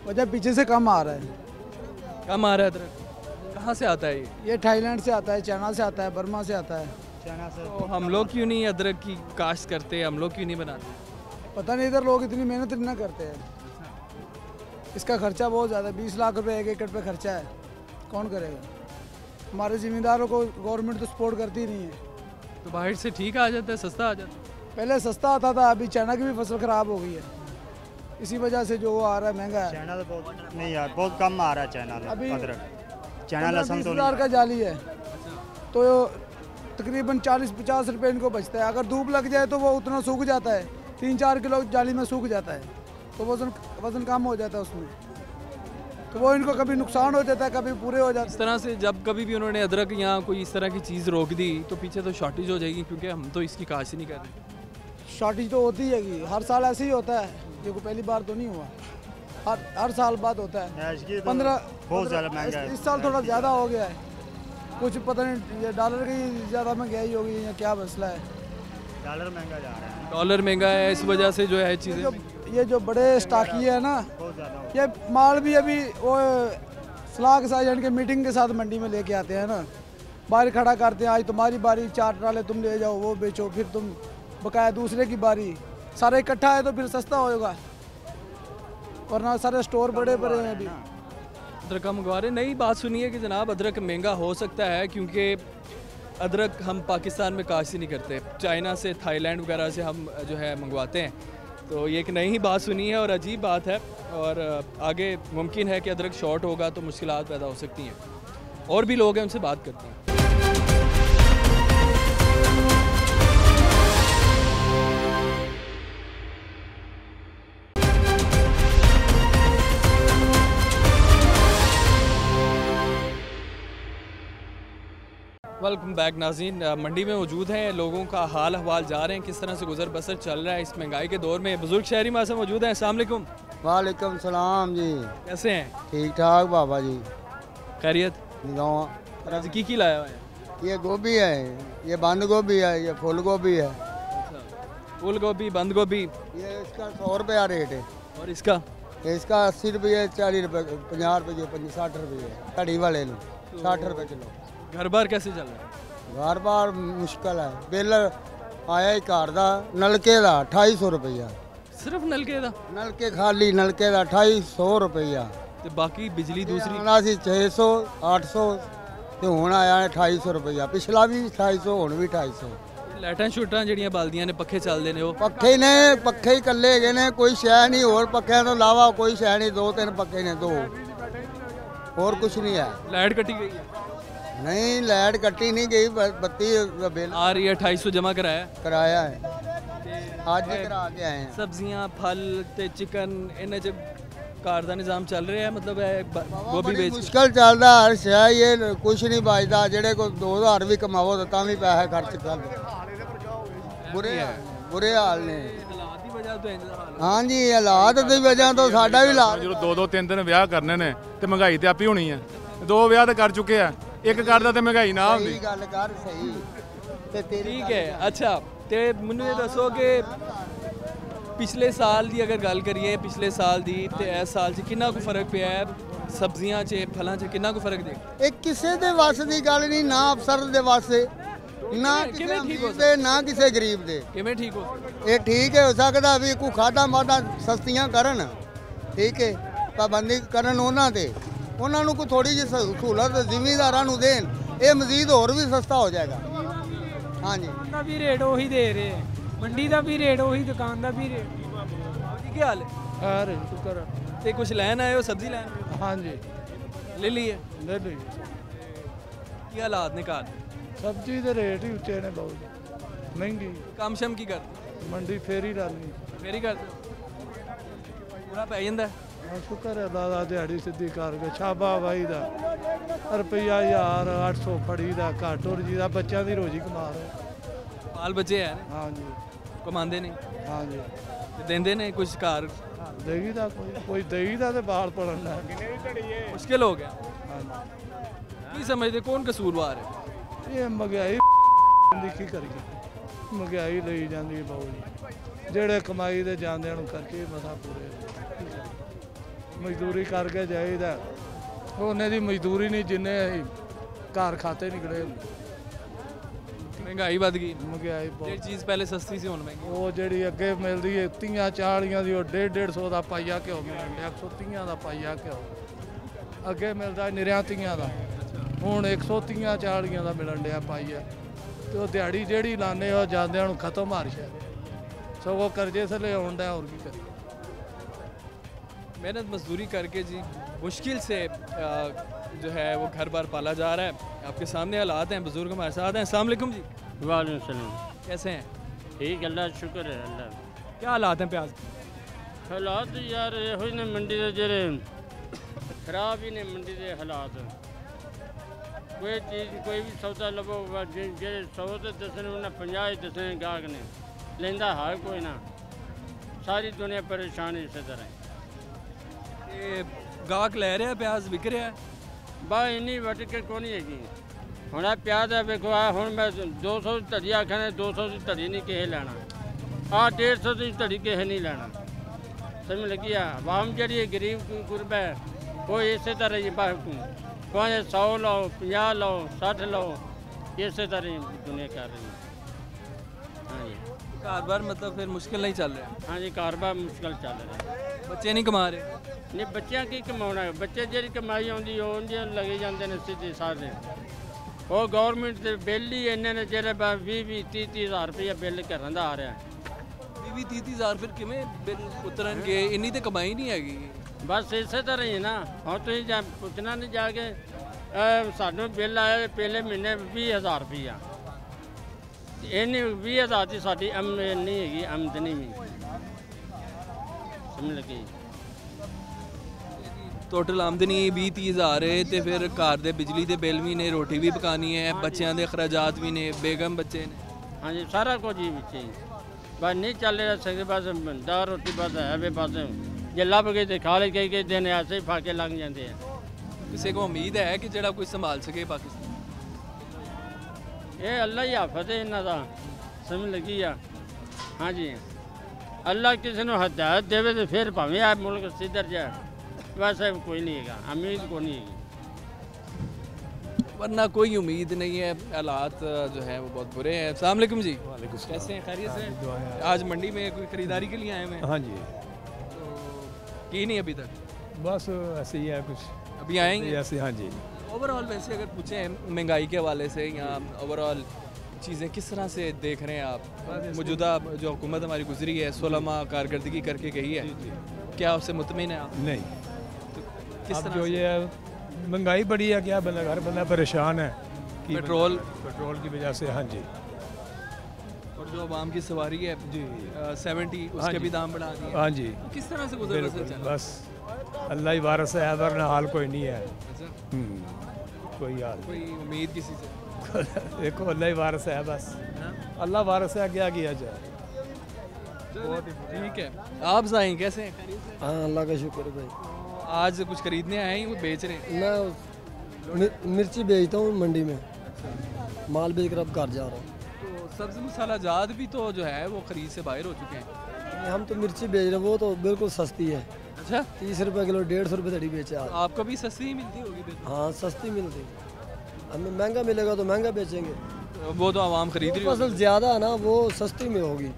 वजह पीछे से कम आ रहा है कम आ रहा है अदरक कहाँ से आता है ये थाईलैंड से आता है चाइना से आता है बर्मा से आता है चाइना से तो हम लोग क्यों नहीं अदरक की काश्त करते हम लोग क्यों नहीं बनाते पता नहीं इधर लोग इतनी मेहनत ना करते हैं इसका खर्चा बहुत ज़्यादा 20 लाख रुपए 1 एकड़ पे खर्चा है कौन करेगा हमारे ज़िम्मेदारों को गवर्नमेंट तो सपोर्ट करती नहीं है तो बाहर से ठीक आ जाता है सस्ता आ जाता है पहले सस्ता आता था अभी चाइना की भी फसल ख़राब हो गई है इसी वजह से जो वो आ रहा है महंगा है चाइना तो बहुत नहीं यार बहुत कम आ रहा है चाइना अभी अदरक चाइना लहसुन तो 20,000 का जाली है तो तकरीबन 40-50 रुपए इनको बचता है अगर धूप लग जाए तो वो उतना सूख जाता है 3-4 किलो जाली में सूख जाता है तो वजन कम हो जाता है उसमें तो वो इनको कभी नुकसान हो जाता है कभी पूरे हो जाते इस तरह से जब कभी भी उन्होंने अदरक यहाँ कोई इस तरह की चीज़ रोक दी तो पीछे तो शॉर्टेज हो जाएगी क्योंकि हम तो इसकी काश ही नहीं कर रहे शॉर्टेज तो होती है हर साल ऐसे ही होता है ये कोई पहली बार तो नहीं हुआ हर साल बाद होता है 15 बहुत ज़्यादा महंगा है इस साल थोड़ा ज़्यादा हो गया है कुछ पता नहीं ये डॉलर की ज़्यादा महंगाई होगी या क्या मसला है डॉलर महंगा जा रहा है डॉलर महंगा है इस वजह से जो है चीज़ें ये जो बड़े स्टाकी है ना बहुत ज़्यादा ये माल भी अभी वो सलाह के साथ यानी कि मीटिंग के साथ मंडी में लेके आते हैं ना बाहर खड़ा करते हैं आज तुम्हारी बारी 4 ट्राले तुम ले जाओ वो बेचो फिर तुम बकाया दूसरे की बारी सारे इकट्ठा है तो फिर सस्ता होगा वरना सारे स्टोर बड़े बड़े हैं अभी अदरक हम मंगवा रहे नई बात सुनिए कि जनाब अदरक महंगा हो सकता है क्योंकि अदरक हम पाकिस्तान में काश्त ही नहीं करते चाइना से थाईलैंड वगैरह से हम जो है मंगवाते हैं तो ये एक नई ही बात सुनी है और अजीब बात है और आगे मुमकिन है कि अदरक शॉर्ट होगा तो मुश्किलात पैदा हो सकती हैं और भी लोग हैं उनसे बात करते हैं वेलकम बैक नाज़रीन, मंडी में मौजूद हैं, लोगों का हाल हवाल जा रहे हैं, किस तरह से गुजर बसर चल रहा है इस महंगाई के दौर में। बुजुर्ग शहरी माँ से मौजूद हैं। अस्सलाम वालेकुम। वालेकुम सलाम जी। कैसे हैं? ठीक ठाक बाबा जी। खैरियत? गाँव की लाया हुआ है? ये गोभी है, ये बंद गोभी है, ये फूल गोभी है। फूल गोभी, बंद गोभी, ये इसका 100 रुपया रेट है। और इसका 80 रुपये, 40 रुपये, 50 रुपये, 60 रुपये कड़ी वाले लो 60 रुपये किलो। घर बार कैसे चल रहा है? घर बार मुश्किल है। बिल आया ही घर का नलके का 2800 रुपया। सिर्फ नलके का? नलके खाली नलके का 2800 रुपया। तो बाकी बिजली दूसरी? आना सी 600 800 ਤੇ ਹੁਣ ਆਇਆ 2800 ਰੁਪਇਆ। ਪਿਛਲਾ ਵੀ 2800, ਹੁਣ ਵੀ 2800। ਲਾਈਟਾਂ ਸ਼ੂਟਾਂ ਜਿਹੜੀਆਂ ਬਲਦੀਆਂ ਨੇ, ਪੱਖੇ ਚੱਲਦੇ ਨੇ, ਉਹ ਪੱਖੇ ਨੇ, ਪੱਖੇ ਹੀ ਇਕੱਲੇ ਹੈਗੇ ਨੇ, ਕੋਈ ਸ਼ੈ ਨਹੀਂ ਹੋਰ। ਪੱਖਿਆਂ ਤੋਂ ਇਲਾਵਾ ਕੋਈ ਸ਼ੈ ਨਹੀਂ। 2-3 ਪੱਖੇ ਨੇ, 2 ਹੋਰ ਕੁਝ ਨਹੀਂ ਹੈ। ਲਾਈਟ ਕੱਟੀ ਗਈ ਹੈ? नहीं लाइट कट्टी नहीं गई, बत्ती बिल आ रही है। 2800 जमा कराया है, आज ही करा के आए हैं। सब्जियां, फल ते चिकन इन्हें जब कार का निज़ाम चल रहा है, मतलब गोभी बेच मुश्किल चलता हर शह। ये कुछ नहीं बचता। जेड़े को 2000 भी कमाओ तो भी पैसे खर्च कर। बुरे हाल ने। हाँ जी, हालात की वजह तो साडा भी हालात। जो 2-2 3 ਵਿਆਹ ਕਰਨੇ ਨੇ ਤੇ ਮਹਿੰਗਾਈ ਤੇ ਆਪੀ ਹੋਣੀ ਹੈ। 2 ਵਿਆਹ ਤਾਂ ਕਰ ਚੁੱਕੇ ਆ, ਇੱਕ ਕਰਦਾ ਤੇ ਮਹਿੰਗਾਈ ਨਾ ਹੁੰਦੀ। ਸਹੀ ਗੱਲ ਕਰ, ਸਹੀ ਤੇ ਤੇਰੀ ठीक है। अच्छा, ਤੇ ਮੈਨੂੰ ਇਹ ਦੱਸੋ ਕਿ ਪਿਛਲੇ ਸਾਲ ਦੀ ਅਗਰ ਗੱਲ ਕਰੀਏ, ਪਿਛਲੇ ਸਾਲ ਦੀ ਤੇ ਇਸ ਸਾਲ 'ਚ ਕਿੰਨਾ ਕੁ ਫਰਕ ਪਿਆ ਹੈ? ਸਬਜ਼ੀਆਂ 'ਚ, ਫਲਾਂ 'ਚ ਕਿੰਨਾ ਕੁ ਫਰਕ ਦੇਖ? ਇਹ ਕਿਸੇ ਦੇ ਵੱਸ ਦੀ ਗੱਲ ਨਹੀਂ, ਨਾ ਅਫਸਰ ਦੇ ਵੱਸ, ਨਾ ਕਿਸੇ ਅਮੀਰ ਦੇ, ਨਾ ਕਿਸੇ ਗਰੀਬ ਦੇ। ਕਿਵੇਂ ਠੀਕ ਹੋ? ਇਹ ਠੀਕ ਹੋ ਸਕਦਾ ਵੀ ਕੋਈ ਖਾਦਾ ਮਾਦਾ ਸਸਤੀਆਂ ਕਰਨ, ਠੀਕ ਹੈ, ਪਾਬੰਦੀ ਕਰਨ ਉਹਨਾਂ ਤੇ, ਉਹਨਾਂ ਨੂੰ ਕੋਈ ਥੋੜੀ ਜਿਹੀ ਸਹੂਲਤ ਜ਼ਿਮੀਂਦਾਰਾਂ ਨੂੰ ਦੇਣ, ਇਹ ਮਜ਼ੀਦ ਹੋਰ ਵੀ ਸਸਤਾ ਹੋ ਜਾਏਗਾ। ਹਾਂਜੀ, ਦਾ ਵੀ ਰੇਟ ਉਹੀ ਦੇ ਰਹੇ ਹੈ, ਮੰਡੀ ਦਾ ਵੀ ਰੇਟ ਉਹੀ, ਦੁਕਾਨ ਦਾ ਵੀ ਰੇਟ। ਕੀ ਹਾਲ ਹੈ? अरे शुक्र ਤੇ ਕੁਝ ਲੈਣ ਆਏ ਹੋ? ਸਬਜ਼ੀ ਲੈਣ? हाँ जी ਲੈ ਲਈ ਹੈ? ले ली। ਕੀ ਹਾਲਾਤ ਨੇ ਘਰ? सब्जी के रेट ही उच्चे ने, बहुत महंगी। ਕੰਮ ਸ਼ਮ ਕੀ ਕਰਦੇ? मंडी फेरी डालनी। ਫੇਰ ਹੀ ਕਰਦੇ? ਪੂਰਾ ਪੈ ਜਾਂਦਾ? हाँ शुक्र है दादा, दिहाड़ी सीधी करके छाबा वाही का रुपया 1800 फड़ी का घट हो जी, बच्चों की रोजी कमा रहे। बाल बच्चे है? हाँ जी, कमाते नहीं? हाँ जी, देंदे ने कुछ घर? देगी था कोई देगी था तो बाल पड़ना मुश्किल हो गया। हाँ जी, की समझते कौन कसूरवार है? ये महंगाई की करिए, महंगाई ली जाती है बहुत जी। जेड़े कमाई दे जाते हैं खर्चे मसा पूरे, मजदूरी करके जाइदा, उन्हें दी मजदूरी नहीं जिन्ने घर खाते निकले। महंगाई बढ़ गई। महंगाई ਜਿਹੜੀ ਚੀਜ਼ ਪਹਿਲੇ ਸਸਤੀ ਸੀ ਹੁਣ ਮਹਿੰਗੀ। ਉਹ ਜਿਹੜੀ ਅੱਗੇ ਮਿਲਦੀ ਹੈ 30-40 ਦੀ, ਉਹ 150-150 ਦਾ ਪਾਈਆ ਘਿਓ ਮਿਲਣ ਡਿਆ, 130 ਦਾ ਪਾਈਆ ਘਿਓ ਅੱਗੇ ਮਿਲਦਾ ਨਿਰਿਆਂ 30 ਦਾ, ਹੁਣ 130-40 ਦਾ ਮਿਲਣ ਡਿਆ ਪਾਈਆ। ਤੇ ਉਹ ਦਿਹਾੜੀ ਜਿਹੜੀ ਲਾਣੇ ਉਹ ਜਾਂਦਿਆਂ ਨੂੰ ਖਤਮ ਹਾਰ ਸ਼ਾ, ਸਗੋਂ ਕਰਜ਼ੇ ਥੱਲੇ ਆਉਣ ਦਾ, ਹੋਰ ਕੀ ਕਰੇ। मेहनत मजदूरी करके जी मुश्किल से जो है वो घर बार पाला जा रहा है। आपके सामने हालात हैं, बुजुर्ग हमारे साथ हैं। अस्सलाम वालेकुम जी। वालेकुम सलाम। कैसे हैं? ठीक, अल्लाह शुक्र है। अल्लाह क्या हालात हैं प्याज? हालात यार हो ने मंडी के जेरे खराब ही ने, मंडी के हालात। कोई चीज़ कोई भी सौदा लवो जे 100 तो दसने उन्हें 50 दसने गाहक ने लेंदा है कोई ना। सारी दुनिया परेशान इस तरह। गाहक लै रहा प्याज विक रहा है? बस इन्नी वट के को नहीं हैगी। ਹੁਣ ਆ ਪਿਆਜ਼ ਹੈ ਵੇਖੋ, ਆ ਹੁਣ ਮੈਂ 200 ਦੀ ਧੜੀ ਆਖਿਆ ਨੇ, 200 ਦੀ ਧੜੀ ਨਹੀਂ ਕਿਸੇ ਲੈਣਾ, ਆ 150 ਦੀ ਧੜੀ ਕਿਸੇ ਨਹੀਂ ਲੈਣਾ। ਸਮਝ ਲੱਗੀ ਆ? ਆਵਾਮ ਜਿਹੜੀ ਹੈ ਗਰੀਬ ਗੁਰਬਾ ਹੈ, ਉਹ ਇਸੇ ਤਰ੍ਹਾਂ ਹੀ ਕੋਈ 100 ਲਓ, 50 ਲਓ, 60 ਲਓ, ਇਸੇ ਤਰ੍ਹਾਂ ਹੀ ਦੁਨੀਆ ਕਰ ਰਹੀ ਹੈ। ਹਾਂਜੀ, ਕਾਰੋਬਾਰ मतलब फिर मुश्किल नहीं चल रहा? हाँ जी, कारोबार मुश्किल चल रहा है। बच्चे नहीं कमा रहे? नहीं, बच्चों की कमाना, बच्चे जी कमाई आती लगे जाते हैं सीधे साधे। वो गौरमेंट के बिल ही इन्ने ने जेरे 20-30 हज़ार रुपया बिल घर का आ रहा है। 20-30 हज़ार फिर किमें बिल उतरनगे? इन्नी तो कमाई नहीं हैगी। बस इस तरह ही ना। हाँ तुम पुछना नहीं जाके, सानू बिल आया पहले महीने 20,000 रुपया, इन्नी 20,000 की साड़ी नहीं हैगी आमदनी भी। समझ लगी? टोटल आमदनी 20-30 हज़ार है तो फिर घर दे बिजली दे बिल भी ने, रोटी भी पकानी है, बच्चों के अखराजात भी ने, बेगम बच्चे ने। हाँ जी सारा कुछ ही बिच बस नहीं चल रहा सकते, बस दाल रोटी बस है वे बस जे लभ गई तो खा ले, कई दिन ऐसे ही फाके लग जाते हैं। किसी को उम्मीद है कि जरा कोई संभाल सके पाकिस्तान? ये अल्लाह ही आफत है इन्हों का, समझ लगी आ। हाँ जी अल्लाह किसी को हदायत देवे तो फिर भावें आप मुल्क सिधर जाए, वैसे कोई नहीं है, उम्मीद को नहीं है, वरना कोई उम्मीद नहीं है। हालात जो है वो बहुत बुरे हैं। अस्सलाम वालेकुम जी, कैसे हैं, खैरियत से? आज मंडी में कोई खरीदारी के लिए आए हैं? हाँ जी। तो की नहीं अभी तक? बस ऐसे ही है कुछ, अभी आएंगे ऐसे। हाँ जी। ओवरऑल वैसे अगर पूछें महंगाई के हवाले से या ओवरऑल चीज़ें किस तरह से देख रहे हैं आप? मौजूदा जो हुकूमत हमारी गुजरी है 16 माह कारकर्दगी करके गई है, क्या उससे मुतमिन है आप? नहीं। तो किस तरह जो ये महंगाई बढ़ी है, क्या बंदा घर बंदा परेशान है कि पेट्रोल की वजह से। हाँ जी। और जो आवाम की सवारी है जी 70 उसके भी दाम बढ़ा दिए। हाँ जी। तो किस तरह से गुजर बसर चल? बस अल्लाह ही वारस है, वरना हाल कोई नहीं है। अच्छा। कोई हाल, कोई उम्मीद किसी से? देखो अल्लाह ही वारस है, बस अल्लाह वारस है, क्या किया जाए। ठीक है, आप साईं कैसे हैं? हाँ अल्लाह का शुक्र है भाई। आज कुछ खरीदने आए हैं, वो बेच रहे हैं? मैं मिर्ची बेचता हूँ मंडी में, माल बेच कर अब घर जा रहा हूँ। तो सब्ज़ी मसाला जात भी तो जो है वो खरीद से बाहर हो चुके हैं। हम तो मिर्ची बेच रहे हैं, वो तो बिल्कुल सस्ती है। अच्छा। 30 रुपये किलो, 150 रुपये धड़ी बेचे आज। आपको भी सस्ती ही मिलती होगी? हाँ सस्ती मिलती है, हमें महंगा मिलेगा तो महंगा बेचेंगे। वो तो आवाम खरीद रही है। फसल ज़्यादा है ना, वो सस्ती में होगी,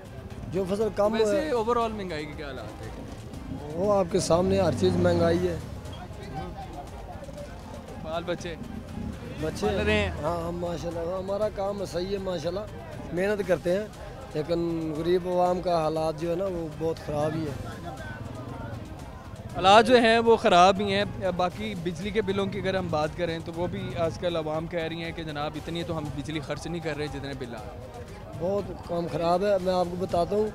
जो फसल कम वैसे है। ओवरऑल महंगाई के क्या हालात है? वो आपके सामने हर चीज़ महंगाई है। बाल बच्चे बच्चे रहे हैं? हाँ माशाल्लाह हमारा काम सही है, माशाल्लाह मेहनत करते हैं, लेकिन गरीब आवाम का हालात जो है ना वो बहुत ख़राब ही है। हालात जो हैं वो ख़राब ही हैं। बाकी बिजली के बिलों की अगर हम बात करें तो वो भी आजकल आवाम कह रही हैं कि जनाब इतनी तो हम बिजली खर्च नहीं कर रहे जितने बिल आ रहे हैं। बहुत काम ख़राब है। मैं आपको बताता हूँ,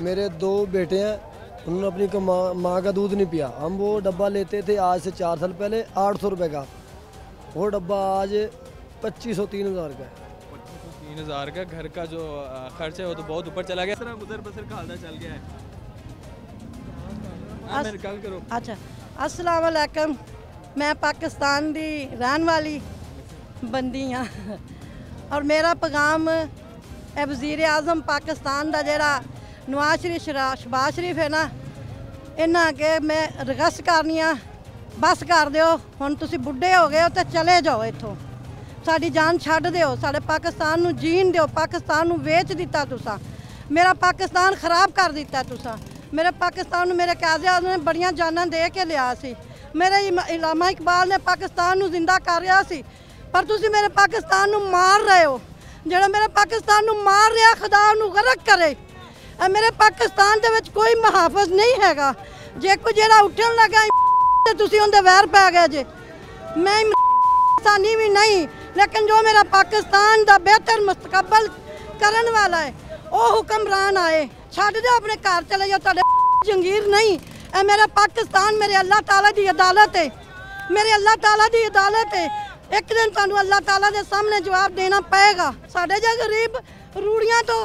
मेरे 2 बेटे हैं, उन्होंने अपनी माँ का दूध नहीं पिया। हम वो डब्बा लेते थे आज से 4 साल पहले 800 रुपये का, वो डब्बा आज 2500-3000 का है। 3000 का घर का जो खर्च है वो तो बहुत ऊपर चला गया। सर गुजर बसर का हालत चल गया है। गल करो। अच्छा अस्सलाम वालेकुम, मैं पाकिस्तान दी रहन वाली बंदी हाँ, और मेरा पैगाम वज़ीर आज़म पाकिस्तान दा जेड़ा नवाज शरीफ शहबाज शरीफ है ना, इन्हां अगे मैं रिक्वेस्ट करनी आ, बस कर दिओ, हुण तुसीं बुढ़े हो गए हो तो चले जाओ इत्थों, साडी जान छड्ड दिओ, साडे पाकिस्तान नूं जीण दिओ। पाकिस्तान नूं वेच दिता तुसां, मेरा पाकिस्तान खराब कर दिता तुसां। मेरे पाकिस्तान नूं मेरे काज़ी आज़म ने बड़ियां जानां दे के लिया सी, मेरे इलामा इकबाल ने पाकिस्तान नूं जिंदा कर रहा सी, पर तुसीं मेरे पाकिस्तान नूं मार रहे हो। जिहड़ा मेरे पाकिस्तान नूं मार रहा खुदा उहनूं गरक करे। मेरे पाकिस्तान दे विच कोई मुहाफिज नहीं हैगा, जे कोई जिहड़ा उठन लगा ते तुसीं उहदे वैर पै गए जे। मैं इंसानी भी नहीं, लेकिन जो मेरा पाकिस्तान दा बेहतर मुस्तकबल करन वाला है वो हुक्मरान आए, छड्ड दो अपने घर चले जाओ, तुहाडे जंगीर नहीं। ए मेरा पाकिस्तान मेरे अल्लाह ताला दी अदालत है, मेरे अल्लाह ताला दी अदालत है। एक दिन तुहानूं अल्लाह ताला दे सामने जवाब देना पएगा। साडे जे गरीब रूड़ियां तो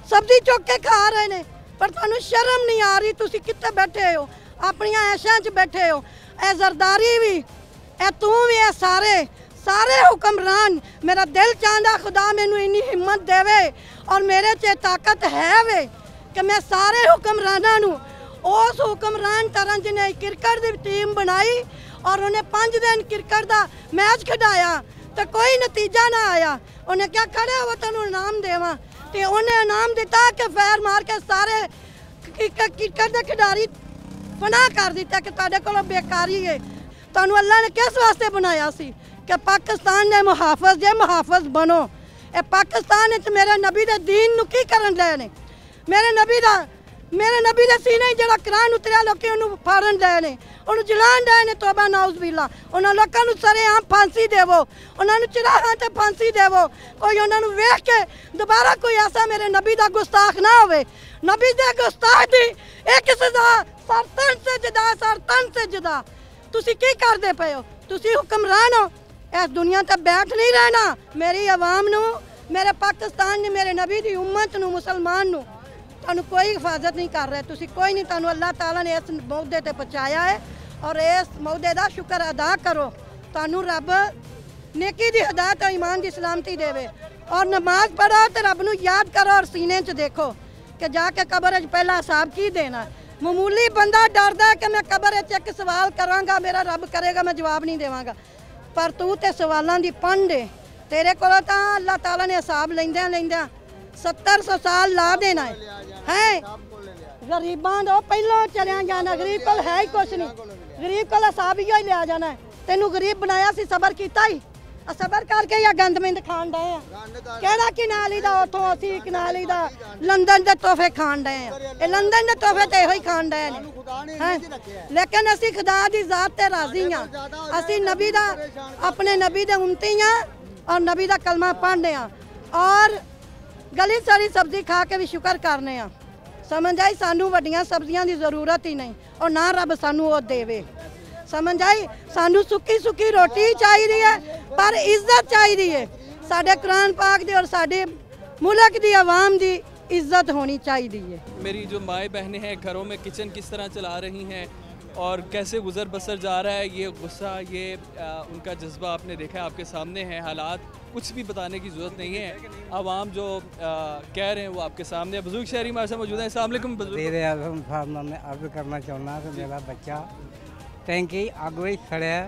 सब्जी चुक के खा रहे ने, पर तुहानूं शर्म नहीं आ रही, तुसीं कित्थे बैठे हो, अपनियां ऐशां च बैठे हो। ए जरदारी भी, ए तू भी, ए सारे हुक्मरान, मेरा दिल चाहता खुदा मैनू इन्नी हिम्मत देवे और मेरे च ताकत है वे कि मैं सारे हुक्मराना नू उस हुक्मरान तरह जिन्हें क्रिकेट की टीम बनाई और उन्हें 5 दिन क्रिकेट का मैच खिडाया तो कोई नतीजा ना आया, उन्हें क्या खड़े हो तेन इनाम देवा, तो उन्हें इनाम दिता कि फैर मार के सारे क्रिकेट के खिडारी फना कर दिता कि तुहाडे कोल बेकारी है। तुहानूं अल्लाह ने किस वास्ते बनाया सी कि पाकिस्तान दे मुहाफिज जे मुहाफिज बनो। ए पाकिस्तान विच मेरे नबी दे दीन नूं की करन लए ने, मेरे नबी दे सीने जेड़ा कुरान उतरिया लोकी उहनूं फाड़न लए ने, उहनूं जलाण लए ने। तौबा नाउज़ बिल्ला। उन्हां लोकां नूं सरेआम फांसी देवो, उन्हां नूं चराहां ते फांसी देवो, कोई उन्हां नूं वेख के दोबारा कोई ऐसा मेरे नबी दा गुस्ताख ना होवे। नबी दे गुस्ताख दी एक सज़ा, सर तन से जुदा, सर तन से जुदा। ਤੁਸੀਂ ਕੀ ਕਰਦੇ ਪਏ ਹੋ? ਤੁਸੀਂ ਹੁਕਮਰਾਨ ਹੋ, ਇਸ ਦੁਨੀਆ ਤੇ ਬੈਠ ਨਹੀਂ ਰਹਿਣਾ। ਮੇਰੀ ਆਵਾਮ ਨੂੰ, ਮੇਰੇ ਪਾਕਿਸਤਾਨ ਨੇ, ਮੇਰੇ ਨਬੀ ਦੀ ਉम्मत ਨੂੰ, ਮੁਸਲਮਾਨ ਨੂੰ ਤੁਹਾਨੂੰ ਕੋਈ ਹਿਫਾਜ਼ਤ ਨਹੀਂ ਕਰ ਰਿਹਾ। ਤੁਸੀਂ ਕੋਈ ਨਹੀਂ, ਤੁਹਾਨੂੰ ਅੱਲਾਹ ਤਾਲਾ ਨੇ ਇਸ ਮੌਕੇ ਤੇ ਪਹੁੰਚਾਇਆ ਹੈ ਔਰ ਇਸ ਮੌਕੇ ਦਾ ਸ਼ੁਕਰ ਅਦਾ ਕਰੋ। ਤੁਹਾਨੂੰ ਰੱਬ नेकी दी हदायत और ईमान की सलामती देवे और नमाज पढ़ो तो रब नूं याद करो और सीने च देखो कि जाके कबर च पहला हिसाब की देना। मामूली बंदा डरदा कि मैं कबर च एक सवाल करांगा, मेरा रब करेगा, मैं जवाब नहीं देवांगा, पर तू ते सवालों की पंड है। तेरे को तो अल्लाह ताला ने हिसाब लेंदियां 70-100 साल ला देना है। गरीबां दा पहलों चलिया जाना, गरीब को है ही कुछ नहीं, गरीब को हिसाब ही लिया जाना है। तेनू गरीब बनाया सी, सबर किया ही, सबर करके या गंदमिंद खान डे कहड़ा किनाली दा उथों असी किनाली दा लंदन दे तोहफे खान डे ए लंदन दे तोहफे ते इहो ही खान डे हैं। लेकिन असी खुदा दी जात ते राजी हां, असी नबी दा अपने नबी दे उम्मती हां और नबी दा कलमा पढ़ने हां और गली सारी सब्जी खा के भी शुक्र करने हां। समझ आई? सानू वड्डियां सब्जियां दी जरूरत ही नहीं और ना रब सानू ओ देवे। समझ आई? सानू सुक्की सुक्की रोटी चाहिए है पर इज्जत चाहिए है। साडे कुरान पाक दी और साडे मुल्क दी आवाम दी इज्जत होनी चाहिए है। मेरी जो माएँ बहनें हैं घरों में किचन किस तरह चला रही हैं और कैसे गुजर बसर जा रहा है, ये गुस्सा, ये उनका जज्बा आपने देखा, आपके सामने है। हालात कुछ भी बताने की ज़रूरत नहीं है, आवाम जो कह रहे हैं वो आपके सामने। बुजुर्ग शहरी हमारे साथ मौजूद हैं। अस्सलाम वालेकुम बुजुर्ग साहब, मैं अर्ज करना चाहना कि मेरा बच्चा टैंकी अग विच खड़िया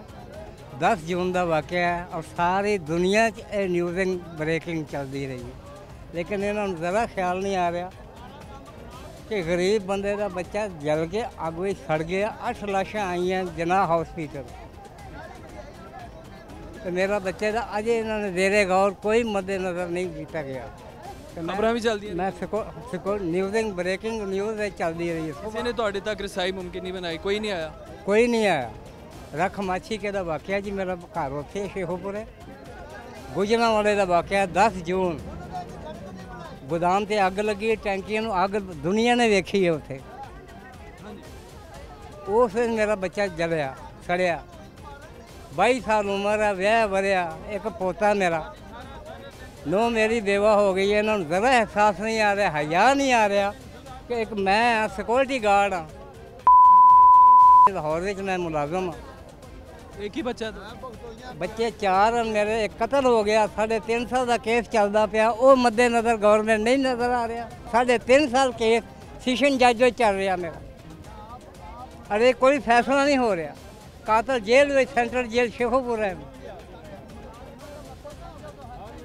10 जून का वाक़या है और सारी दुनिया न्यूज़िंग ब्रेकिंग चलती रही है, लेकिन इन्होंने ज़रा ख्याल नहीं आ रहा कि गरीब बंदे का बच्चा जल के अग विच सड़ गया। 8 लाशां आई हैं जनाह हॉस्पिटल, तो मेरा बच्चे का अजे इन्होंने देरे गौर कोई मद्देनज़र नहीं किया गया। खबरां भी चलदी मैं सिको न्यूज़िंग ब्रेकिंग न्यूज़ चलती रही है। किसी ने तुहाडे तक रसाई मुमकिन नहीं बनाई? कोई नहीं आया? कोई नहीं आया। रख माछी के दा वाक़या जी, मेरा घर उत्थे शेखोपुर है। गुजरां वाले दा वाक़या 10 जून गोदाम ते अग लगी, टैंकियां नूं अग दुनिया ने वेखी है उत्थे। उस दिन मेरा बच्चा जलिया सड़िया। 22 साल उम्र है, व्याह वरिया, एक पोता मेरा, 9 मेरी बेवा हो गई है। इन्होंने ज़रा एहसास नहीं आ रहा, हया नहीं आ रहा कि एक मैं सिक्योरिटी गार्ड हाँ, लाहौर में मैं मुलाजम हाँ। एक ही बच्चा था? बच्चे 4, मेरे एक कतल हो गया, 3.5 साल का केस चलता पाया, वो मद्देनज़र गवर्नमेंट नहीं नज़र आ रहा। 3.5 साल केस सेशन जज चल रहा मेरा, अरे कोई फैसला नहीं हो रहा। कातल जेल में, सेंट्रल जेल शेखोपुर है।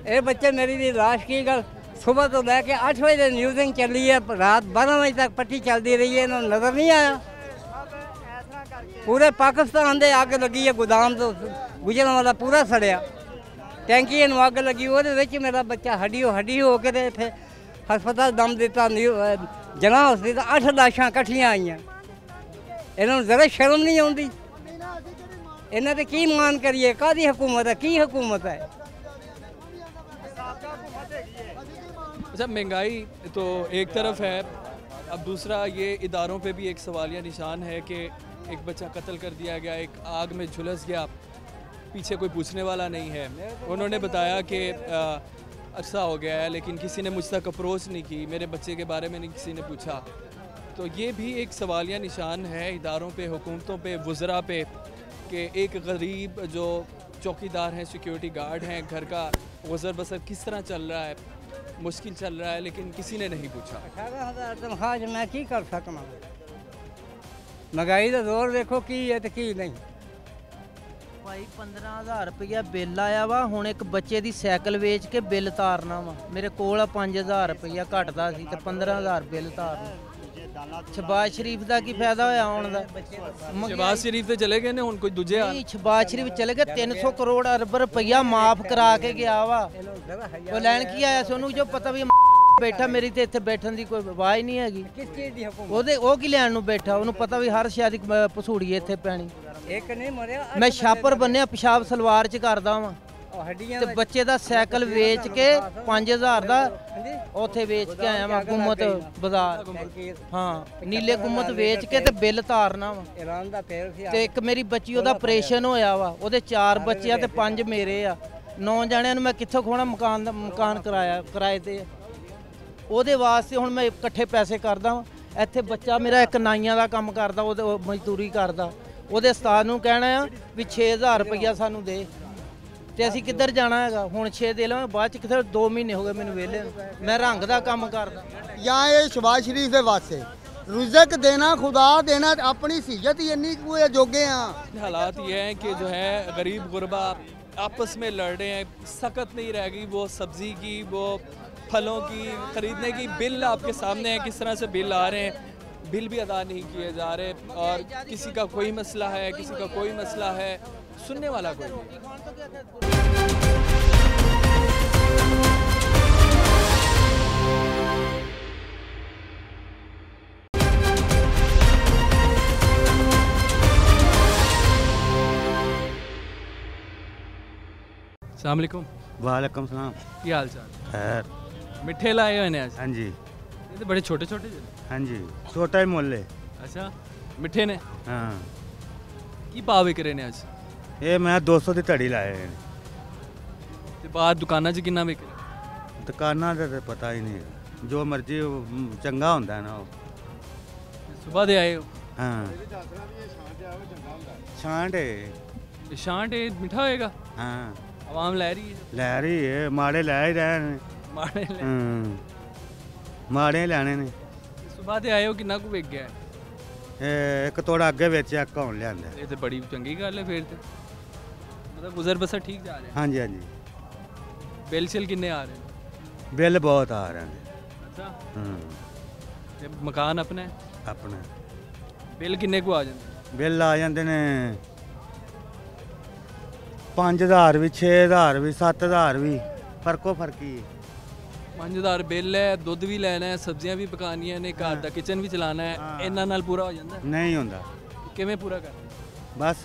ये बच्चे मेरी भी लाश की गल सुबह तो लैके 8 बजे न्यूज़िंग चली है, रात 12 बजे तक पट्टी चलती रही है, इन्होंने नज़र नहीं आया। पूरे पाकिस्तान दे अग लगी है, गोदाम तो गुजरां वाला पूरा सड़िया, टैंकी अग लगी, वो मेरा बच्चा हड्डी हो के इतने हस्पताल दम दिता, जनाह हॉस्पिटल। 8 लाशां कट्ठियां आईयां। इन्होंने ज़रा शर्म नहीं आती? इन्हें तो की मान करिए, कादी हुकूमत है, की हुकूमत है? अच्छा, महंगाई तो एक तरफ है, अब दूसरा ये इदारों पे भी एक सवालिया निशान है कि एक बच्चा कत्ल कर दिया गया, एक आग में झुलस गया, पीछे कोई पूछने वाला नहीं है। उन्होंने बताया कि अरसा हो गया है लेकिन किसी ने मुझ तक अप्रोच नहीं की, मेरे बच्चे के बारे में नहीं किसी ने पूछा। तो ये भी एक सवालिया निशान है इदारों पे, हुकूमतों पे, वज़रा पे कि एक गरीब जो चौकीदार हैं, सिक्योरिटी गार्ड हैं, घर का गुजर बसर किस तरह चल रहा है, मुश्किल चल रहा है, लेकिन किसी ने नहीं पूछा। 18,000 तनख्वाह मैं की कर सकना? महंगाई का दौर देखो की है तो की नहीं। भाई 15,000 रुपया बिल आया वा, हुण एक बच्चे दी साइकिल वेच के बिल तारना वा। मेरे कोल 5,000 रुपया घटदा सी ते 15,000 बिल तारना। शहबाज शरीफ का की फायदा होया आउण दा? शहबाज शरीफ तो चले गए ने, हुण कोई दूजे आ। शहबाज शरीफ चले गए, 300 करोड़ अरब रुपया माफ करा के गया वा। वो लैन की आया सी, उन्होंने जो पता भी बैठा, मेरी तो इत्थे बैठन की कोई आवाज़ नहीं हैगी। किस चीज़ दी हुकूमत? वो की लैन नूं बैठा, उन्होंने पता भी हर शहर की पसूड़ी इत्थे पैनी। एक नहीं मरिया, मैं छापर बन्निया पेशाब सलवार च करदा वां ਤੇ ਬੱਚੇ ਦਾ ਸਾਈਕਲ ਵੇਚ ਕੇ 5000 ਦਾ ਉੱਥੇ ਵੇਚ ਕੇ ਆਇਆ ਵਾਂ ਗੁੰਮਤ ਬਾਜ਼ਾਰ। ਹਾਂ ਨੀਲੇ ਗੁੰਮਤ ਵੇਚ ਕੇ ਤੇ ਬਿੱਲ ਤਾਰਨਾ ਵਾ। ਤੇ ਇੱਕ ਮੇਰੀ ਬੱਚੀ ਉਹਦਾ ਆਪਰੇਸ਼ਨ ਹੋਇਆ ਵਾ, ਉਹਦੇ 4 ਬੱਚੇ ਆ ਤੇ 5 ਮੇਰੇ ਆ। 9 ਜਣਿਆਂ ਨੂੰ ਮੈਂ ਕਿੱਥੋਂ ਖੋਣਾ ਮਕਾਨ ਕਿਰਾਏ ਤੇ। ਉਹਦੇ ਵਾਸਤੇ ਹੁਣ ਮੈਂ ਇਕੱਠੇ ਪੈਸੇ ਕਰਦਾ ਵਾਂ। ਇੱਥੇ ਬੱਚਾ ਮੇਰਾ ਇੱਕ ਨਾਈਆਂ ਦਾ ਕੰਮ ਕਰਦਾ, ਉਹਦੇ ਮਜ਼ਦੂਰੀ ਕਰਦਾ। ਉਹਦੇ ਉਸਤਾਦ ਨੂੰ ਕਹਿਣਾ ਆ ਵੀ 6000 ਰੁਪਈਆ ਸਾਨੂੰ ਦੇ, ਤੇ ਅਸੀਂ ਕਿੱਧਰ ਜਾਣਾ ਹੈਗਾ। ਹੁਣ 6 ਦੇ ਲਵਾਂ, ਬਾਅਦ ਚ ਕਿੱਥੇ 2 ਮਹੀਨੇ ਹੋ ਗਏ ਮੈਨੂੰ ਵਿਹਲੇ ਨੂੰ। ਮੈਂ ਰੰਗ ਦਾ ਕੰਮ ਕਰਦਾ। ਜਾਂ ਇਹ ਸ਼ਬਾਜ਼ ਸ਼ਰੀਫ ਦੇ ਵਾਸਤੇ रुज़क देना खुदा देना, अपनी सीजत ही इन्नी जोगे हैं। हालात ये हैं कि जो है गरीब गुरबा आपस में लड़ रहे हैं, सकत नहीं रह गई वो सब्ज़ी की, वो फलों की ख़रीदने की। बिल आपके सामने है किस तरह से बिल आ रहे हैं, बिल भी अदा नहीं किए जा रहे, और किसी का कोई मसला है, किसी का कोई मसला है, सुनने वाला कोई नहीं। अस्सलाम वालेकुम। वालेकुम सलाम। की हाल चाल? खैर। मिठे लाए हुए ने आज? हाँ जी। ये तो बड़े छोटे छोटे। हाँ जी, छोटा ही मोले। अच्छा, मिठे ने? हाँ। की भाव विक रहे ने आज? ये मैं 200 की धड़ी लाए हैं। ते बाहर दुकाना च किन्ना विक रहा? दुकाना का तो पता ही नहीं, जो मर्जी चंगा होंदा है ना। सुबह दे आए हो? हाँ। छांट है। छांट है मीठा होएगा? हाँ। आवाम लै रही है? लै रही है, माड़े लै ही रहे ने। माड़े ले? माड़े लैने ने। सुबह दे आए हो, किन्ना कु विक गया? एक थोड़ा अगे बेचा, एक होन लियांदा। ये तो बड़ी चंगी गल है फिर तो। मतलब गुजर बसर ठीक जा रहे हैं? हाँ जी हाँ जी। बिल शिल किन्ने आ रहे हैं? बिल बहुत आ रहे हैं। अच्छा। मकान अपना है? अपना। बिल किन्ने को आ जाते? बिल आ जाते ने 5000 भी, 6000 भी, 7000 भी, फर्को फर्की है। 5000 बिल है, दुध भी लेना है, सब्जियां भी पकानियां ने, घर का किचन भी चलाना है, इन्ना नाल पूरा हो जाता है? नहीं होता। किवें पूरा कर? बस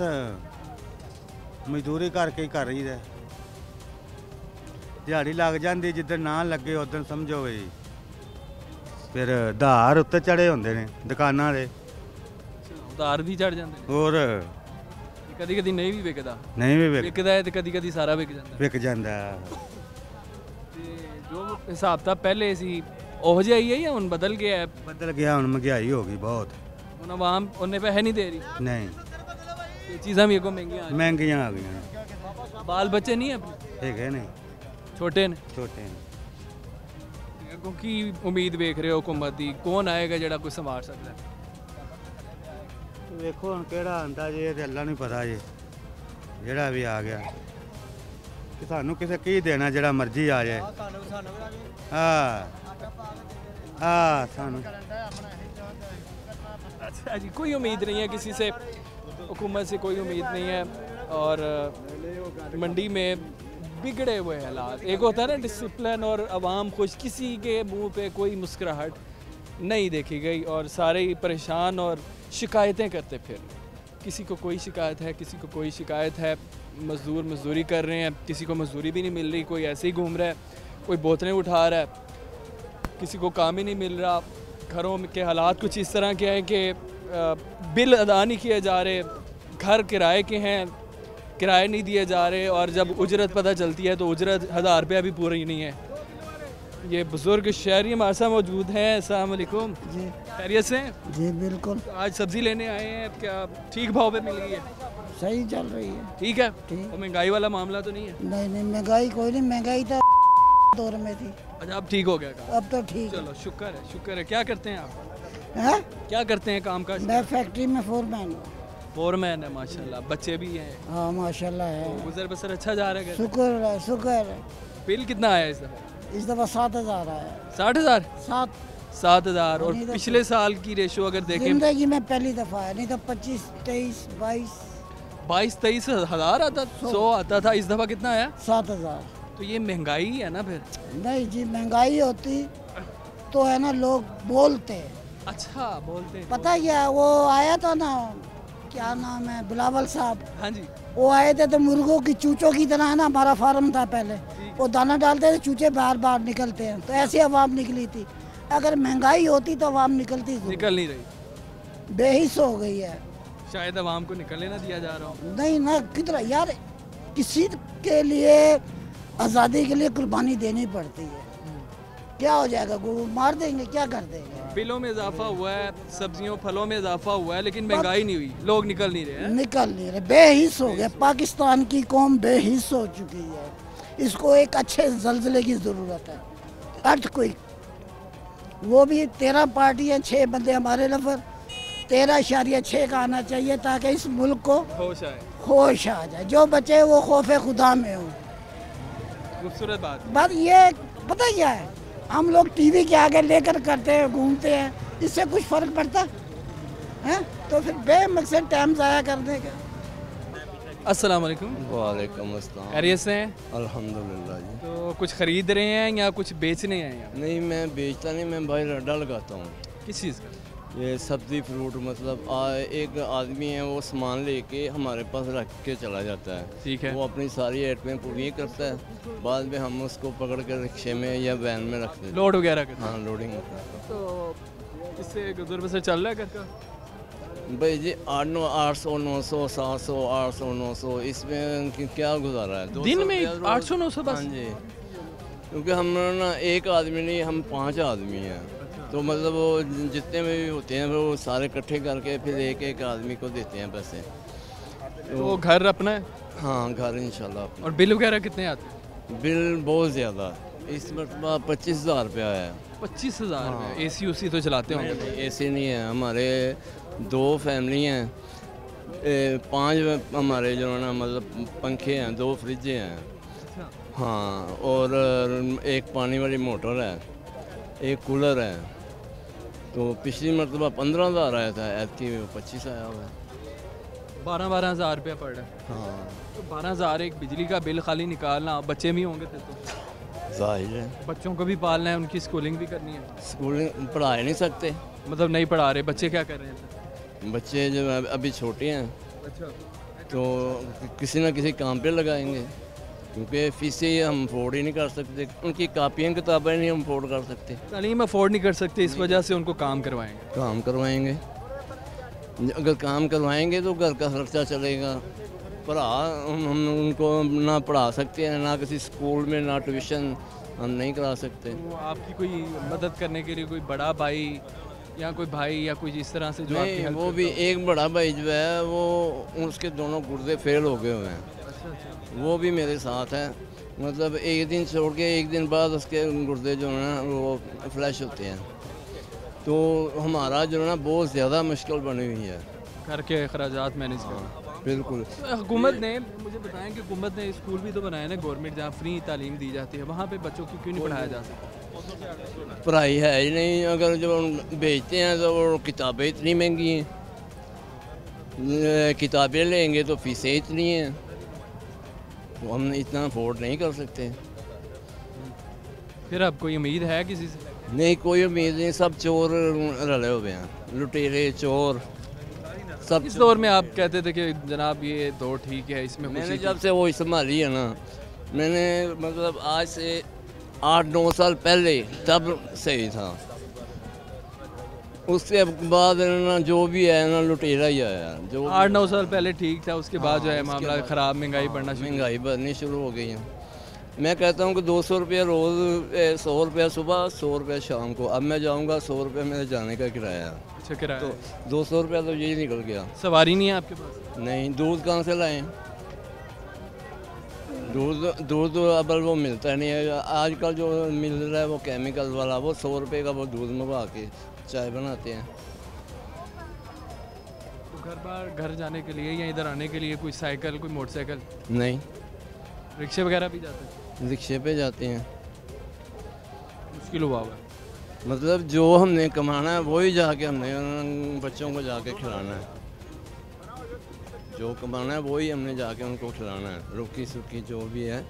मजदूरी करके ही कर रही है। दिहाड़ी लग जाती, जिधर ना लगे उधर समझो बई फिर धार उत्ते चढ़े होंदे ने दुकानां दे। धार भी चढ़ जाते हैं? और कदी कदी नहीं भी विकदा? नहीं भी विकदा है तो कदी कदी सारा विक जाता है? विक जाता है। जो हिसाब था पहले सी ओह जिहा ही है या हुण बदल गया है? बदल गया, हुण महंगाई हो गई बहुत। हुण आवाम उन्ने पैसे नहीं दे रही? नहीं। ये चीज़ां भी अगों महंगियां आ गई। बाल बच्चे नहीं है? है नहीं, छोटे ने? छोटे ने। की उम्मीद वेख रहे हो हुकूमत दी, कौन आएगा जिहड़ा कोई संभाल सकता है? वेखो हुण किहड़ा आंदा जे, ते अल्लाह नूं पता जे, जिहड़ा भी आ गया। कि सानू किसे की देना, जिहड़ा मर्जी आ जाए। हाँ हाँ सानू। अच्छा जी, कोई उम्मीद नहीं है किसी से, हुकूमत से कोई उम्मीद नहीं है। और मंडी में बिगड़े हुए हालात, एक होता है ना डिसिप्लिन और आवाम खुश, किसी के मुंह पे कोई मुस्कुराहट नहीं देखी गई और सारे ही परेशान और शिकायतें करते फिर। किसी को कोई शिकायत है, किसी को कोई शिकायत है। मज़दूर मजदूरी कर रहे हैं, किसी को मजदूरी भी नहीं मिल रही, कोई ऐसे ही घूम रहा है, कोई बोतलें उठा रहा है, किसी को काम ही नहीं मिल रहा। घरों के हालात कुछ इस तरह के हैं कि बिल अदा नहीं किए जा रहे, घर किराए के हैं, किराए नहीं दिए जा रहे, और जब उजरत पता चलती है तो उजरत 1000 रुपया भी पूरी नहीं है। ये बुज़ुर्ग शहरी हमारे साथ मौजूद हैं। अस्सलाम वालेकुम जी, खैरियत से? जी बिल्कुल। तो आज सब्ज़ी लेने आए हैं, क्या ठीक भाव पे मिल गई है? सही चल रही है। ठीक है। और महंगाई वाला मामला तो नहीं है? नहीं नहीं, महंगाई कोई नहीं, महंगाई तो दौर में थी। अच्छा, अब ठीक हो गया काम? अब तो ठीक। चलो शुक्र है, शुक्र है। क्या करते हैं आप? हैं? क्या करते हैं काम काज? मैं फैक्ट्री में फोरमैन हूँ। फोरमैन है, माशाल्लाह। बच्चे भी हैं? हाँ माशाल्लाह है। गुजर बसर अच्छा जा रहा है? शुक्र है, शुक्र है। बिल कितना आया इस दफ़ा? इस दफ़ा 7000 आया। 60,000? 7,000। और पिछले साल की रेशो अगर देखें? जिंदगी में पहली दफ़ा है, नहीं तो 25, 23, 22-23 हज़ार आता, 100 आता था। इस दफ़ा कितना आया? 7000। तो ये महंगाई है ना फिर? नहीं जी, महंगाई होती तो है ना, लोग बोलते। अच्छा, बोलते। पता क्या, वो आया था ना क्या नाम है, बिलावल साहब। हाँ जी। वो आए थे तो मुर्गों की चूचों की तरह है ना, हमारा फार्म था पहले, वो दाना डालते थे, चूचे बार बार निकलते हैं, तो ऐसी आवाम निकली थी। अगर महंगाई होती तो आवाम निकलती, निकल नहीं रही, बेहिस हो गई है। शायद आवाम को निकलने ना दिया जा रहा हो। नहीं ना, कितना यार, किसी के लिए आज़ादी के लिए कुर्बानी देनी पड़ती है। क्या हो जाएगा, मार देंगे, क्या कर देंगे। बिलों में इजाफा हुआ है, सब्जियों फलों में इजाफा हुआ है, लेकिन महंगाई नहीं हुई, लोग निकल नहीं रहे हैं। निकल नहीं रहे, बेहिस हो गए। पाकिस्तान की कौम बेहिस हो चुकी है। इसको एक अच्छे जल्जले की ज़रूरत है, अर्थक्वेक। वो भी 13 पार्टियां, 6 बंदे हमारे लफर, 13.6 का आना चाहिए ताकि इस मुल्क को होश आ जाए। जो बचे वो खौफ खुदा में हो। खूबसूरत बात ये पता क्या है, हम लोग टीवी के आगे लेकर करते हैं, घूमते हैं, इससे कुछ फर्क पड़ता है? तो फिर बेमकसद टाइम ज़ाया करने का। अस्सलाम वालेकुम। वालेकुम अस्सलाम। खैरियत से हैं? अल्हम्दुलिल्लाह जी। तो कुछ खरीद रहे हैं या कुछ बेचने आए हैं? नहीं, मैं बेचता नहीं, मैं भाई अड्डा लगाता हूँ। किस चीज़ का? ये सब्ज़ी फ्रूट, मतलब एक आदमी है, वो सामान लेके हमारे पास रख के चला जाता है। ठीक है। वो अपनी सारी आइटमें पूरी करता है, बाद में हम उसको पकड़ के रिक्शे में या वैन में रखते हैं। लोड वगैरह करते हैं? हाँ, लोडिंग होता है। तो इससे गुजर बसर चल रहा है घर का? भाई जी 800, 900, 700, 800, 900, इसमें क्या गुजारा है दिन में? 800, 900 बस? हाँ जी, क्योंकि हम ना एक आदमी नहीं, हम 5 आदमी हैं। तो मतलब वो जितने भी होते हैं वो सारे इकट्ठे करके फिर एक एक आदमी को देते हैं पैसे। तो घर अपना है? हाँ, घर इंशाल्लाह। और बिल वगैरह कितने आते हैं? बिल बहुत ज़्यादा, इस मरतबा 25,000 रुपया है। 25,000? हाँ। AC उसी तो चलाते होंगे? AC नहीं है, हमारे 2 फैमिली हैं, 5 हमारे जो है ना मतलब पंखे हैं, 2 फ्रिजें हैं। हाँ, और एक पानी वाली मोटर है, एक कूलर है। तो पिछली मरतबा 15,000 आया था, ऐतकी 25 आया हुआ है। 12,000 रुपया पड़ रहा है। हाँ, तो 12,000 एक बिजली का बिल खाली निकालना, बच्चे भी होंगे तो जाहिर है बच्चों को भी पालना है, उनकी स्कूलिंग भी करनी है। स्कूलिंग पढ़ा नहीं सकते, मतलब नहीं पढ़ा रहे। बच्चे क्या कर रहे हैं? बच्चे जो अभी छोटे हैं, अच्छा, तो किसी न किसी काम पे लगाएंगे, क्योंकि फीसें हम अफोर्ड ही नहीं कर सकते, उनकी कापियाँ किताबें नहीं हम अफोर्ड कर सकते। तालीम अफोर्ड नहीं कर सकते, इस वजह से उनको काम करवाएंगे। काम करवाएंगे, अगर काम करवाएंगे तो घर का खर्चा चलेगा। पढ़ा हम उनको ना पढ़ा सकते हैं, ना किसी स्कूल में, ना ट्यूशन हम नहीं करा सकते। तो आपकी कोई मदद करने के लिए कोई बड़ा भाई या कोई भाई या कोई इस तरह से जो आपकी नहीं, हेल्प वो भी एक बड़ा भाई जो है वो उसके दोनों गुर्दे फेल हो गए हुए हैं। वो भी मेरे साथ है, मतलब एक दिन छोड़ के एक दिन बाद उसके गुर्दे जो है ना वो फ्लैश होते हैं। तो हमारा जो है ना बहुत ज़्यादा मुश्किल बनी हुई है घर के अखराजात मैनेज करना। बिल्कुल। हुकूमत ने, मुझे बताएं कि हुकूमत ने स्कूल भी तो बनाए ना गवर्नमेंट, जहाँ फ्री तालीम दी जाती है, वहाँ पे बच्चों को क्यों नहीं पढ़ाया जा सकता? पढ़ाई है ही नहीं, अगर जो बेचते हैं तो वो किताबें इतनी महंगी हैं, किताबें लेंगे तो फीसें इतनी हैं, तो हम इतना अफोर्ड नहीं कर सकते। फिर अब कोई उम्मीद है किसी से? नहीं, कोई उम्मीद नहीं, सब चोर रले हुए हैं, लुटेरे चोर सब। इस दौर में आप कहते थे कि जनाब ये दौर ठीक है, इसमें मैंने जब से वो संभाली है ना, मैंने मतलब आज से 8-9 साल पहले तब सही था, उसके बाद ना जो भी है ना लुटेरा ही आया। जो 8-9 साल पहले ठीक था, उसके बाद जो है मामला ख़राब, महंगाई बढ़नी शुरू हो गई है। मैं कहता हूँ कि 200 रुपया रोज़, 100 रुपया सुबह, 100 रुपया शाम को। अब मैं जाऊँगा 100 रुपया मेरे जाने का किराया। अच्छा, किराया तो 200 रुपया तो यही निकल गया। सवारी नहीं है आपके पास? नहीं, दूध कहाँ से लाएं? दूध अब वो मिलता नहीं है। आजकल जो मिल रहा है वो केमिकल वाला, वो 100 रुपये का वो दूध मंगवा के चाय बनाते हैं। तो घर जाने के लिए या इधर आने के लिए कोई साइकिल, कोई मोटरसाइकिल? नहीं, रिक्शे वगैरह भी जाते हैं? रिक्शे पे जाते हैं। मुश्किल हुआ हुआ, मतलब जो हमने कमाना है वही जाके हमने बच्चों को जाके खिलाना है। जो कमाना है वही हमने जाके उनको खिलाना है। रुकी सुखी जो भी है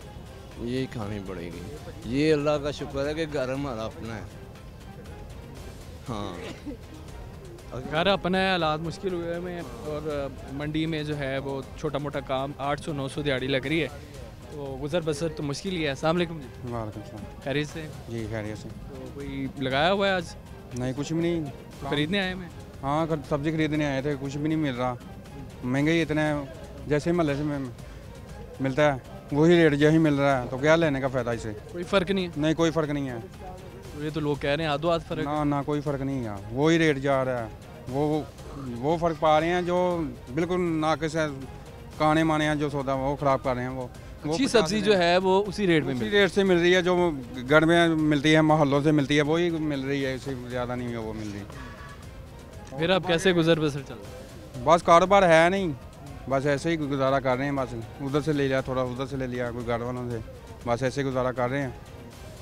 यही खानी पड़ेगी। ये अल्लाह का शुक्र है कि घर हमारा अपना है। हाँ, घर अपना है, हालात मुश्किल हुए में, और मंडी में जो है वो छोटा मोटा काम 800-900 दिहाड़ी लग रही है, तो गुजर बसर तो मुश्किल ही है। अस्सलाम वालेकुम जी। वालेकुम सलाम। खैरियत से? जी खैरियत से। तो कोई लगाया हुआ है आज? नहीं कुछ भी नहीं। खरीदने आए मैं? हाँ सब्जी खरीदने आए थे, कुछ भी नहीं मिल रहा, महंगाई इतना है, जैसे महल्ले से मिलता है वही रेट यही मिल रहा है, तो क्या लेने का फ़ायदा इसे? कोई फ़र्क नहीं है? नहीं कोई फ़र्क नहीं है। तो ये तो लोग कह रहे हैं आधो आध फ़र्क। ना कोई फ़र्क नहीं है, वही रेट जा रहा है, वो फ़र्क पा रहे हैं जो बिल्कुल नाकिस है, काने माने हैं जो सौदा वो ख़राब कर रहे हैं। वो अच्छी सब्ज़ी जो है वो उसी रेट में से मिल रही है, जो घर में मिलती है, मोहल्लों से मिलती है, वही मिल रही है, इससे ज़्यादा नहीं है वो मिल रही। फिर अब कैसे गुजर बसर चल रहा है? बस कारोबार है नहीं, बस ऐसे ही गुजारा कर रहे हैं, बस उधर से ले लिया थोड़ा, उधर से ले लिया कोई घर वालों से, बस ऐसे गुजारा कर रहे हैं।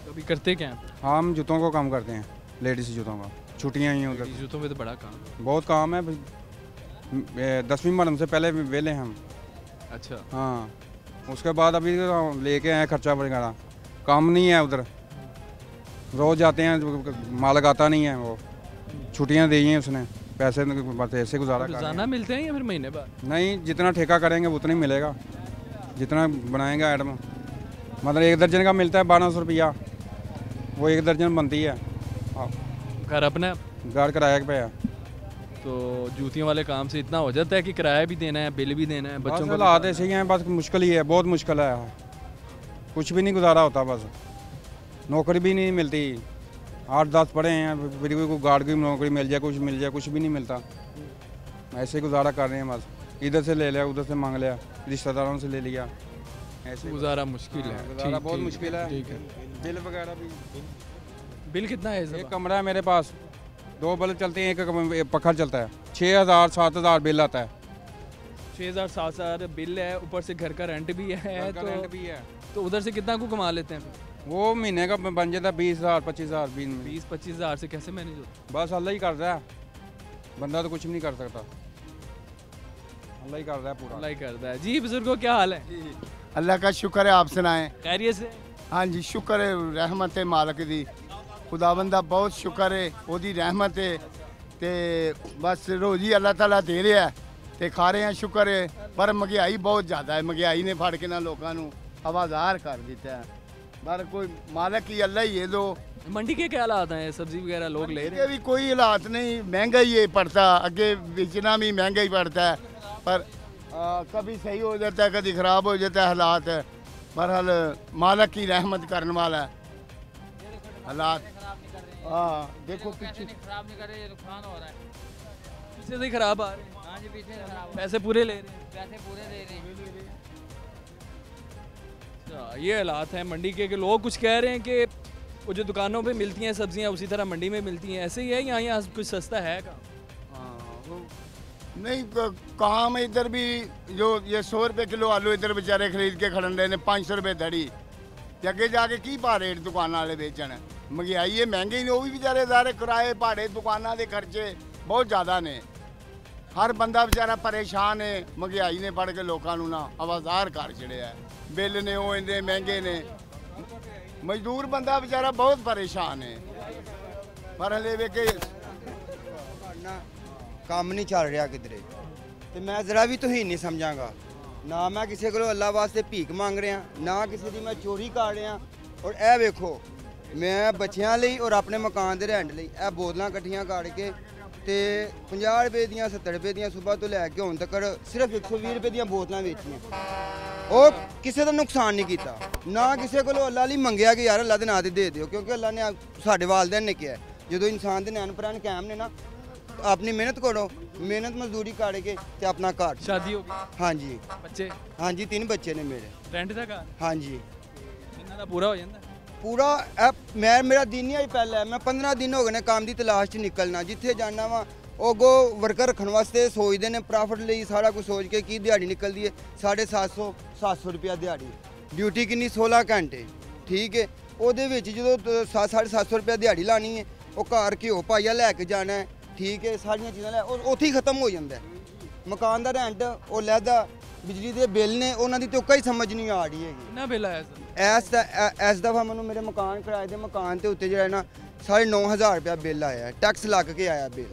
तो अभी करते क्या हैं? हम जूतों को काम करते हैं, लेडीज़ जूतों का, छुट्टियाँ ही हैं उधर। जूतों में तो बड़ा काम, बहुत काम है, 10वीं मुहर्रम से पहले वेले हम। अच्छा। हाँ उसके बाद अभी लेके आए खर्चा वगैरह, काम नहीं है उधर, रोज़ जाते हैं, मालिक आता नहीं है, वो छुट्टियाँ दी हैं उसने, पैसे बस ऐसे गुजारा कर रोजाना मिलते हैं या फिर महीने बाद? नहीं, जितना ठेका करेंगे उतना ही मिलेगा, जितना बनाएंगे आइटम, मतलब 1 दर्जन का मिलता है 1200 रुपया, वो 1 दर्जन बनती है। घर अपना? घर किराया पे है। तो जूतियों वाले काम से इतना हो जाता है कि किराया भी देना है, बिल भी देना है, बच्चों को हालात ऐसे ही हैं, बस मुश्किल ही है, बहुत मुश्किल है, कुछ भी नहीं गुजारा होता, बस नौकरी भी नहीं मिलती, 8-10 पढ़े हैं, फिर भी कोई गार्ड की नौकरी मिल जाए, कुछ भी नहीं मिलता, ऐसे गुजारा कर रहे हैं, बस इधर से ले लिया, उधर से मांग लिया, रिश्तेदारों से ले लिया, ऐसे गुजारा मुश्किल है। गुजारा बहुत मुश्किल है। ठीक है। बिल वगैरह भी, बिल कितना है? एक कमरा है मेरे पास, 2 बल्ब चलते हैं, एक पखर चलता है, 6000-7000 बिल आता है। 6000-7000 बिल है, ऊपर से घर का रेंट भी है, तो रेंट भी है, तो उधर से कितना को कमा लेते हैं? वो महीने का बन जाता है 20,000-25,000। 20-25,000 से कैसे मैनेज होता? बस अल्लाह ही कर रहा है, बंदा तो कुछ भी नहीं कर सकता, अल्लाह ही कर रहा है पूरा। अल्लाह ही कर रहा है। जी बुजुर्गों क्या हाल है? अल्लाह का शुक्र है, आप सुनाएं? खैरियत से? हाँ जी शुक्र है, रहमत है मालिक दी, खुदाबंद दा बहुत शुक्र है, ओदी रहमत है, ते बस रोजी अल्लाह ताला दे रहा है, ते खा रहे हैं, शुक्र है। पर महंगाई बहुत ज़्यादा है, महंगाई ने फड़ के ना लोगों को आवाज़ार कर दिता है, पर कोई मालिक ही अल्लाह ही है। दो मंडी के क्या हालात हैं? सब्जी वगैरह लोग ले रहे हैं? भी कोई हालात नहीं, महंगा ही पड़ता, अगे बेचना भी महंगा ही पड़ता है, पर कभी सही हो जाता है, कभी ख़राब हो जाता है हालात, बहरहाल मालिक की रहमत करने वाला है। हालात हाँ देखो पीछे खराब नहीं कर रहे, नुकसान हो रहा है, पीछे से खराब आ रहे हैं। हाँ जी पीछे से खराब, पैसे पूरे ले रहे हैं? पैसे पूरे दे रहे हैं। ये हालात हैं मंडी के, लोग कुछ कह रहे हैं कि वो जो दुकानों पे मिलती हैं सब्जियां उसी तरह मंडी में मिलती हैं, ऐसे ही है? यहाँ कुछ सस्ता है का? नहीं काम इधर भी जो ये 100 रुपये किलो आलू इधर बेचारे खरीद के खड़न रहे हैं, 500 रुपये धड़ी, अगे जाके की पा रेट दुकान वाले बेचन, महंगाई है, महंगे ही ने, वो भी बेचारे सारे किराए भाड़े दुकाना के खर्चे बहुत ज़्यादा ने, हर बंदा बेचारा परेशान है, महंगाई ने फड़ के लोगों को ना आवाज़ार कर छड़िया है, बिल ने वो इन्ने महंगे ने, मजदूर बंदा बेचारा बहुत परेशान है। पर हले वे के काम नहीं चल रहा किधरे, तो मैं जरा भी तुहीन नहीं समझांगा, ना मैं किसी को अल्लाह वास्ते भीख मंग रहा, ना किसी की मैं चोरी कर रहा। और ए वेखो मैं बच्चों ਲਈ और अपने मकान के रेंट ਲਈ ਇਹ बोतलां इकट्ठियां करके ते 50 रुपए ਦੀਆਂ 70 रुपए ਦੀਆਂ सुबह तो लैके हुण तक सिर्फ 120 रुपए ਦੀਆਂ बोतलां बेचियां, ਉਹ ਕਿਸੇ ਦਾ ਨੁਕਸਾਨ ਨਹੀਂ ਕੀਤਾ, ਨਾ ਕਿਸੇ ਕੋਲੋਂ ਅੱਲਾ ਲਈ ਮੰਗਿਆ ਕਿ ਯਾਰ ਅੱਲਾ ਦੇ ਨਾਂ ਤੇ ਦੇ ਦਿਓ, ਕਿਉਂਕਿ ਅੱਲਾ ਨੇ ਸਾਡੇ ਵਾਲਿदैन ਨੇ ਕਿਹਾ ਜਦੋਂ ਇਨਸਾਨ ਦੇ ਨੈਣ ਪ੍ਰਾਣ ਕਾਇਮ ਨੇ ਨਾ, अपनी मेहनत करो, मेहनत मजदूरी करके ते अपना घर। शादी हो गई? हाँ जी। बच्चे? हाँ जी 3 बच्चे ने मेरे। रेंट दा घर? हाँ जी। इन्ना दा पूरा हो जांदा? पूरा मेरा दिन ही पहले मैं 15 दिन हो गए ने काम की तलाश च निकलना, जिथे जाना वा ओगो वर्कर रखने वास्ते सोचते हैं प्रॉफिट लिए सारा कुछ सोच के की दिहाड़ी निकलती है 750-700 रुपया दिहाड़ी, ड्यूटी कितनी 16 घंटे, ठीक है, वो जो 750 रुपया दिहाड़ी लानी है, वो घर घ्यो पाइया लैके जाना है, ठीक है, सारिया चीज़ा लै उत्थे ही खत्म हो जाता है। मकान का रेंट वो लैदा, बिजली के बिल ने उन्होंने तो कोई समझ नहीं आ रही है। कितना बिल आया? इस दफ़ा मैं मेरे मकान किराए के मकान के उत्ते जो है ना 9,500 रुपया बिल आया, टैक्स लग के आया बिल।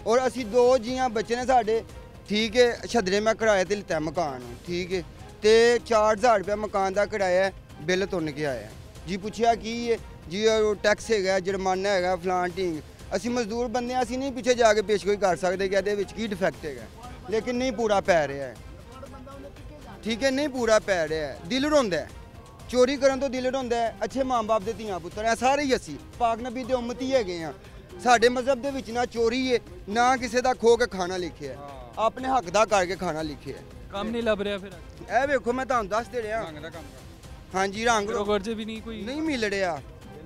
ਔਰ ਅਸੀਂ 2 ਜੀਆਂ ਬੱਚੇ ਨੇ ਸਾਡੇ, ਠੀਕ ਹੈ। ਛੱਦਰੇ ਮੈਂ ਕਿਰਾਏ ਤੇ ਲਿੱਤਾ ਮਕਾਨ, ਠੀਕ ਹੈ, ਤੇ 4000 ਰੁਪਏ ਮਕਾਨ ਦਾ ਕਿਰਾਇਆ ਬਿੱਲ ਤੁੰਨ ਕੇ ਆਇਆ ਜੀ। ਪੁੱਛਿਆ ਕੀ ਹੈ ਜੀ, ਉਹ ਟੈਕਸ ਹੈਗਾ, ਜੁਰਮਾਨਾ ਹੈਗਾ, ਫਲਾਨ ਢੀਂਗ। ਅਸੀਂ ਮਜ਼ਦੂਰ ਬੰਦੇ ਅਸੀਂ ਨਹੀਂ ਪਿੱਛੇ ਜਾ ਕੇ ਪੇਸ਼ਗੋਈ ਕਰ ਸਕਦੇ ਕਿ ਇਹਦੇ ਵਿੱਚ ਕੀ ਡਿਫੈਕਟ ਹੈਗਾ, ਲੇਕਿਨ ਨਹੀਂ ਪੂਰਾ ਪੈ ਰਿਹਾ ਹੈ, ਠੀਕ ਹੈ, ਨਹੀਂ ਪੂਰਾ ਪੈ ਰਿਹਾ ਹੈ। ਦਿਲ ਰੋਂਦਾ ਹੈ, ਚੋਰੀ ਕਰਨ ਤੋਂ ਦਿਲ ਰੋਂਦਾ ਹੈ। ਅੱਛੇ ਮਾਂ-ਬਾਪ ਦੇ ਧੀਆਂ ਪੁੱਤਰ ਹੈ, ਸਾਰੇ ਹੀ ਅਸੀਂ ਪਾਕ ਨਬੀ ਦੇ ਉਮਤੀ ਹੈਗੇ ਆ। ਸਾਡੇ ਮਜ਼ਹਬ ਦੇ ਵਿੱਚ ਨਾ ਚੋਰੀ ਹੈ, ਨਾ ਕਿਸੇ ਦਾ ਖੋ ਕੇ ਖਾਣਾ ਲਿਖਿਆ, ਆਪਣੇ ਹੱਕ ਦਾ ਕਰਕੇ ਖਾਣਾ ਲਿਖਿਆ। ਕੰਮ ਨਹੀਂ ਲੱਭ ਰਿਹਾ ਫਿਰ? ਇਹ ਵੇਖੋ ਮੈਂ ਤੁਹਾਨੂੰ ਦੱਸ ਦੇ ਰਿਹਾ। ਹਾਂਜੀ, ਰੰਗ ਰੋਗਰ ਵੀ ਨਹੀਂ ਮਿਲ ਰਿਹਾ,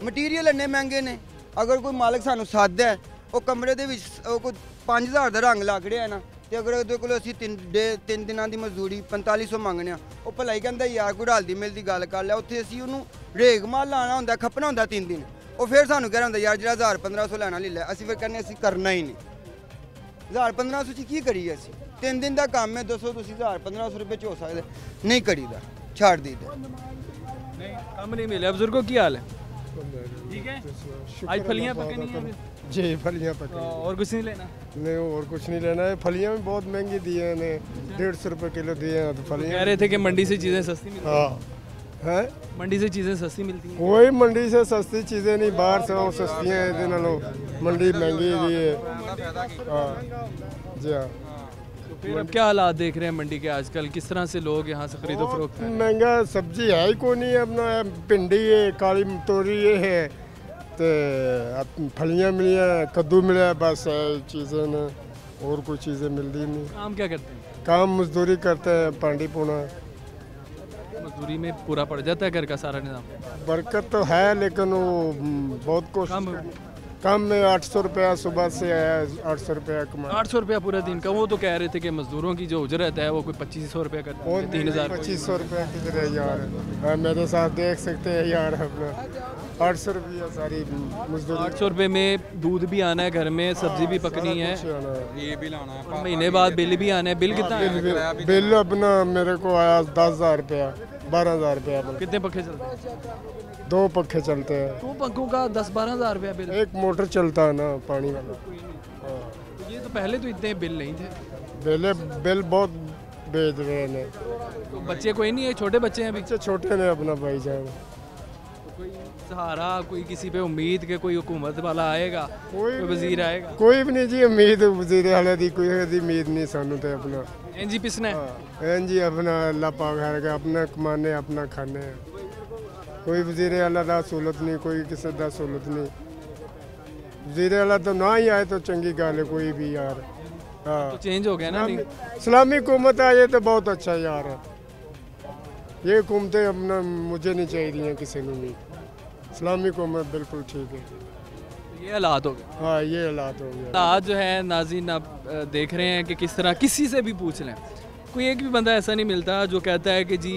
ਮਟੀਰੀਅਲ ਇੰਨੇ ਮਹਿੰਗੇ ਨੇ। ਅਗਰ ਕੋਈ ਮਾਲਕ ਸਾਨੂੰ ਸੱਦ ਹੈ, ਉਹ ਕਮਰੇ ਦੇ ਵਿੱਚ ਕੋਈ 5000 ਦਾ ਰੰਗ ਲੱਗ ਰਿਹਾ ਨਾ, ਤੇ ਅਗਰ ਉਹਦੇ ਕੋਲ ਅਸੀਂ 3 ਦਿਨਾਂ ਦੀ ਮਜ਼ਦੂਰੀ 4500 ਮੰਗਨੇ ਆ, ਉਹ ਭਲਾਈ ਕਹਿੰਦਾ ਯਾਰ ਕੋਈ ਰਲਦੀ ਮਿਲਦੀ ਗੱਲ ਕਰ ਲਿਆ। ਉੱਥੇ ਅਸੀਂ ਉਹਨੂੰ ਰੇਗ ਮਾਲ ਲਾਣਾ ਹੁੰਦਾ, ਖੱਪਣਾ ਹੁੰਦਾ 3 ਦਿਨ। ਉਹ ਫਿਰ ਸਾਨੂੰ ਕਹਿ ਰਿਹਾ ਹੁੰਦਾ ਯਾਰ ਜਿਹੜਾ 1000-1500 ਲੈਣਾ ਲੈ ਲੈ। ਅਸੀਂ ਫਿਰ ਕਹਿੰਦੇ ਅਸੀਂ ਕਰਨਾ ਹੀ ਨਹੀਂ। 1000-1500 ਚ ਕੀ ਕਰੀਏ ਅਸੀਂ? 3 ਦਿਨ ਦਾ ਕੰਮ ਹੈ, ਦੱਸੋ ਤੁਸੀਂ 1000-1500 ਰੁਪਏ ਚ ਹੋ ਸਕਦੇ? ਨਹੀਂ ਕਰੀਦਾ, ਛੱਡ दीदा। नहीं काम नहीं मिले। बुजुर्गों की हाल है? ठीक है। आज फलियाँ पकनी है जी, फलियाँ पकनी। और कुछ नहीं लेना? नहीं, और कुछ नहीं लेना है। फलियाँ भी बहुत महंगी दी है, 150 रुपये किलो दिए हैं। तो फलियाँ कह रहे थे कि मंडी से चीज़ें सस्ती मिलती हैं। है मंडी से चीज़ें सस्ती मिलती हैं? कोई मंडी से सस्ती चीज़ें नहीं, बाहर से सस्तियाँ हैं, इधर नालों मंडी महंगी दी है। हाँ जी हाँ। फिर अब क्या हालात देख रहे हैं मंडी के आजकल? किस तरह से लोग यहाँ से खरीदो फरोख्त? महंगा सब्जी है ही कोई नहीं। अपना भिंडी है, काली तोरी ये है, तो फलियाँ मिली हैं, कद्दू मिला, बस चीज़ें न और कोई चीज़ें मिलती नहीं। काम क्या करते हैं? काम मजदूरी करते हैं, पांडी पूना। मजदूरी में पूरा पड़ जाता है घर का सारा निज़ाम? बरकत तो है, लेकिन वो बहुत कोशिश कम में 800 रुपया सुबह से आया, 800 रुपया कमा। 800 रुपया पूरा दिन का? वो तो कह रहे थे कि मजदूरों की जो उजरत है वो कोई 2500 रुपया करती है। 3000 2500 रुपया किधर है यार? हाँ, मेरे साथ देख सकते हैं यार, अपना 800 रुपया सारी मजदूरी। 800 रुपये में दूध भी आना है घर में, सब्जी भी पकनी है, ये भी लाना है, महीने बाद बिल भी आना है। बिल कितना आया? बिल अपना मेरे को आया 10,000 रुपया, 12,000 रुपया। कितने पखे चलते हैं? 2 पखे चलते हैं। 2 पंखों का 10-12 रुपया बिल? एक मोटर चलता है ना पानी वाला। ये तो पहले तो इतने बिल नहीं थे। बिल बहुत भेज रहे हैं। तो बच्चे कोई नहीं है? छोटे बच्चे हैं? बच्चे छोटे ने अपना भाईजान। कोई सहारा, कोई किसी पे उम्मीद के कोई हुकूमत वाला आएगा, कोई वजीर आएगा? कोई भी नहीं जी, उम्मीद वजीर वाले दी कोई उम्मीद नहीं सानू तो। अपना एनजी पिसना है? एनजी अपना अल्लाह पाक है, अपना कमाने अपना खाने। कोई वजीर आला दा सहूलत नहीं, कोई किसी दा सहूलत नहीं। वजीर आला तो ना ही आए तो चंगी गल है कोई भी यार। हाँ तो चेंज हो गया ना? इस्लामी हुकूमत आ जाए तो बहुत अच्छा यार। ये हुकूमतें अपना मुझे नहीं चाहिए किसी ने भी। इस्लामी हुकूमत बिल्कुल ठीक है। ये हालात हो गए? हाँ, ये हालात हो गए। आज जो है नाज़रीन आप देख रहे हैं कि किस तरह किसी से भी पूछ लें, कोई एक भी बंदा ऐसा नहीं मिलता जो कहता है कि जी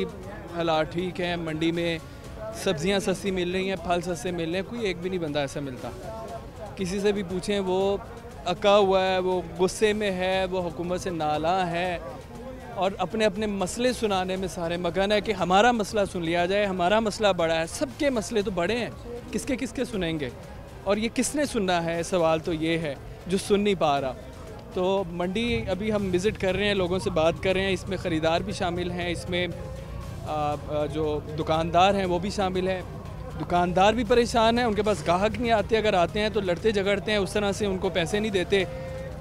हालात ठीक है, मंडी में सब्जियां सस्ती मिल रही हैं, फल सस्ते मिल रहे हैं। कोई एक भी नहीं बंदा ऐसा मिलता। किसी से भी पूछें वो अका हुआ है, वो गुस्से में है, वो हुकूमत से नाला है और अपने अपने मसले सुनाने में सारे मगन है कि हमारा मसला सुन लिया जाए, हमारा मसला बड़ा है। सबके मसले तो बड़े हैं, किसके किसके सुनेंगे? और ये किसने सुनना है? सवाल तो ये है जो सुन नहीं पा रहा। तो मंडी अभी हम विज़िट कर रहे हैं, लोगों से बात कर रहे हैं। इसमें ख़रीदार भी शामिल हैं, इसमें जो दुकानदार हैं वो भी शामिल है। दुकानदार भी परेशान हैं, उनके पास ग्राहक नहीं आते, अगर आते हैं तो लड़ते झगड़ते हैं, उस तरह से उनको पैसे नहीं देते।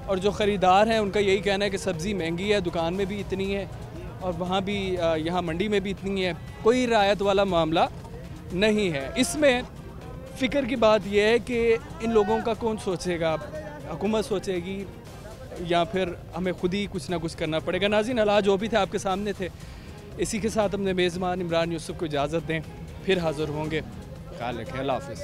और जो ख़रीदार हैं उनका यही कहना है कि सब्ज़ी महंगी है, दुकान में भी इतनी है और वहाँ भी यहाँ मंडी में भी इतनी है। कोई रियायत वाला मामला नहीं है। इसमें फ़िक्र की बात यह है कि इन लोगों का कौन सोचेगा? हुकूमत सोचेगी या फिर हमें खुद ही कुछ ना कुछ करना पड़ेगा? नाज़रीन, हालात जो भी थे आपके सामने थे। इसी के साथ अपने मेज़बान इमरान यूसुफ को इजाज़त दें, फिर हाज़िर होंगे। ख्याल रखें, अल्लाह हाफ़िज़।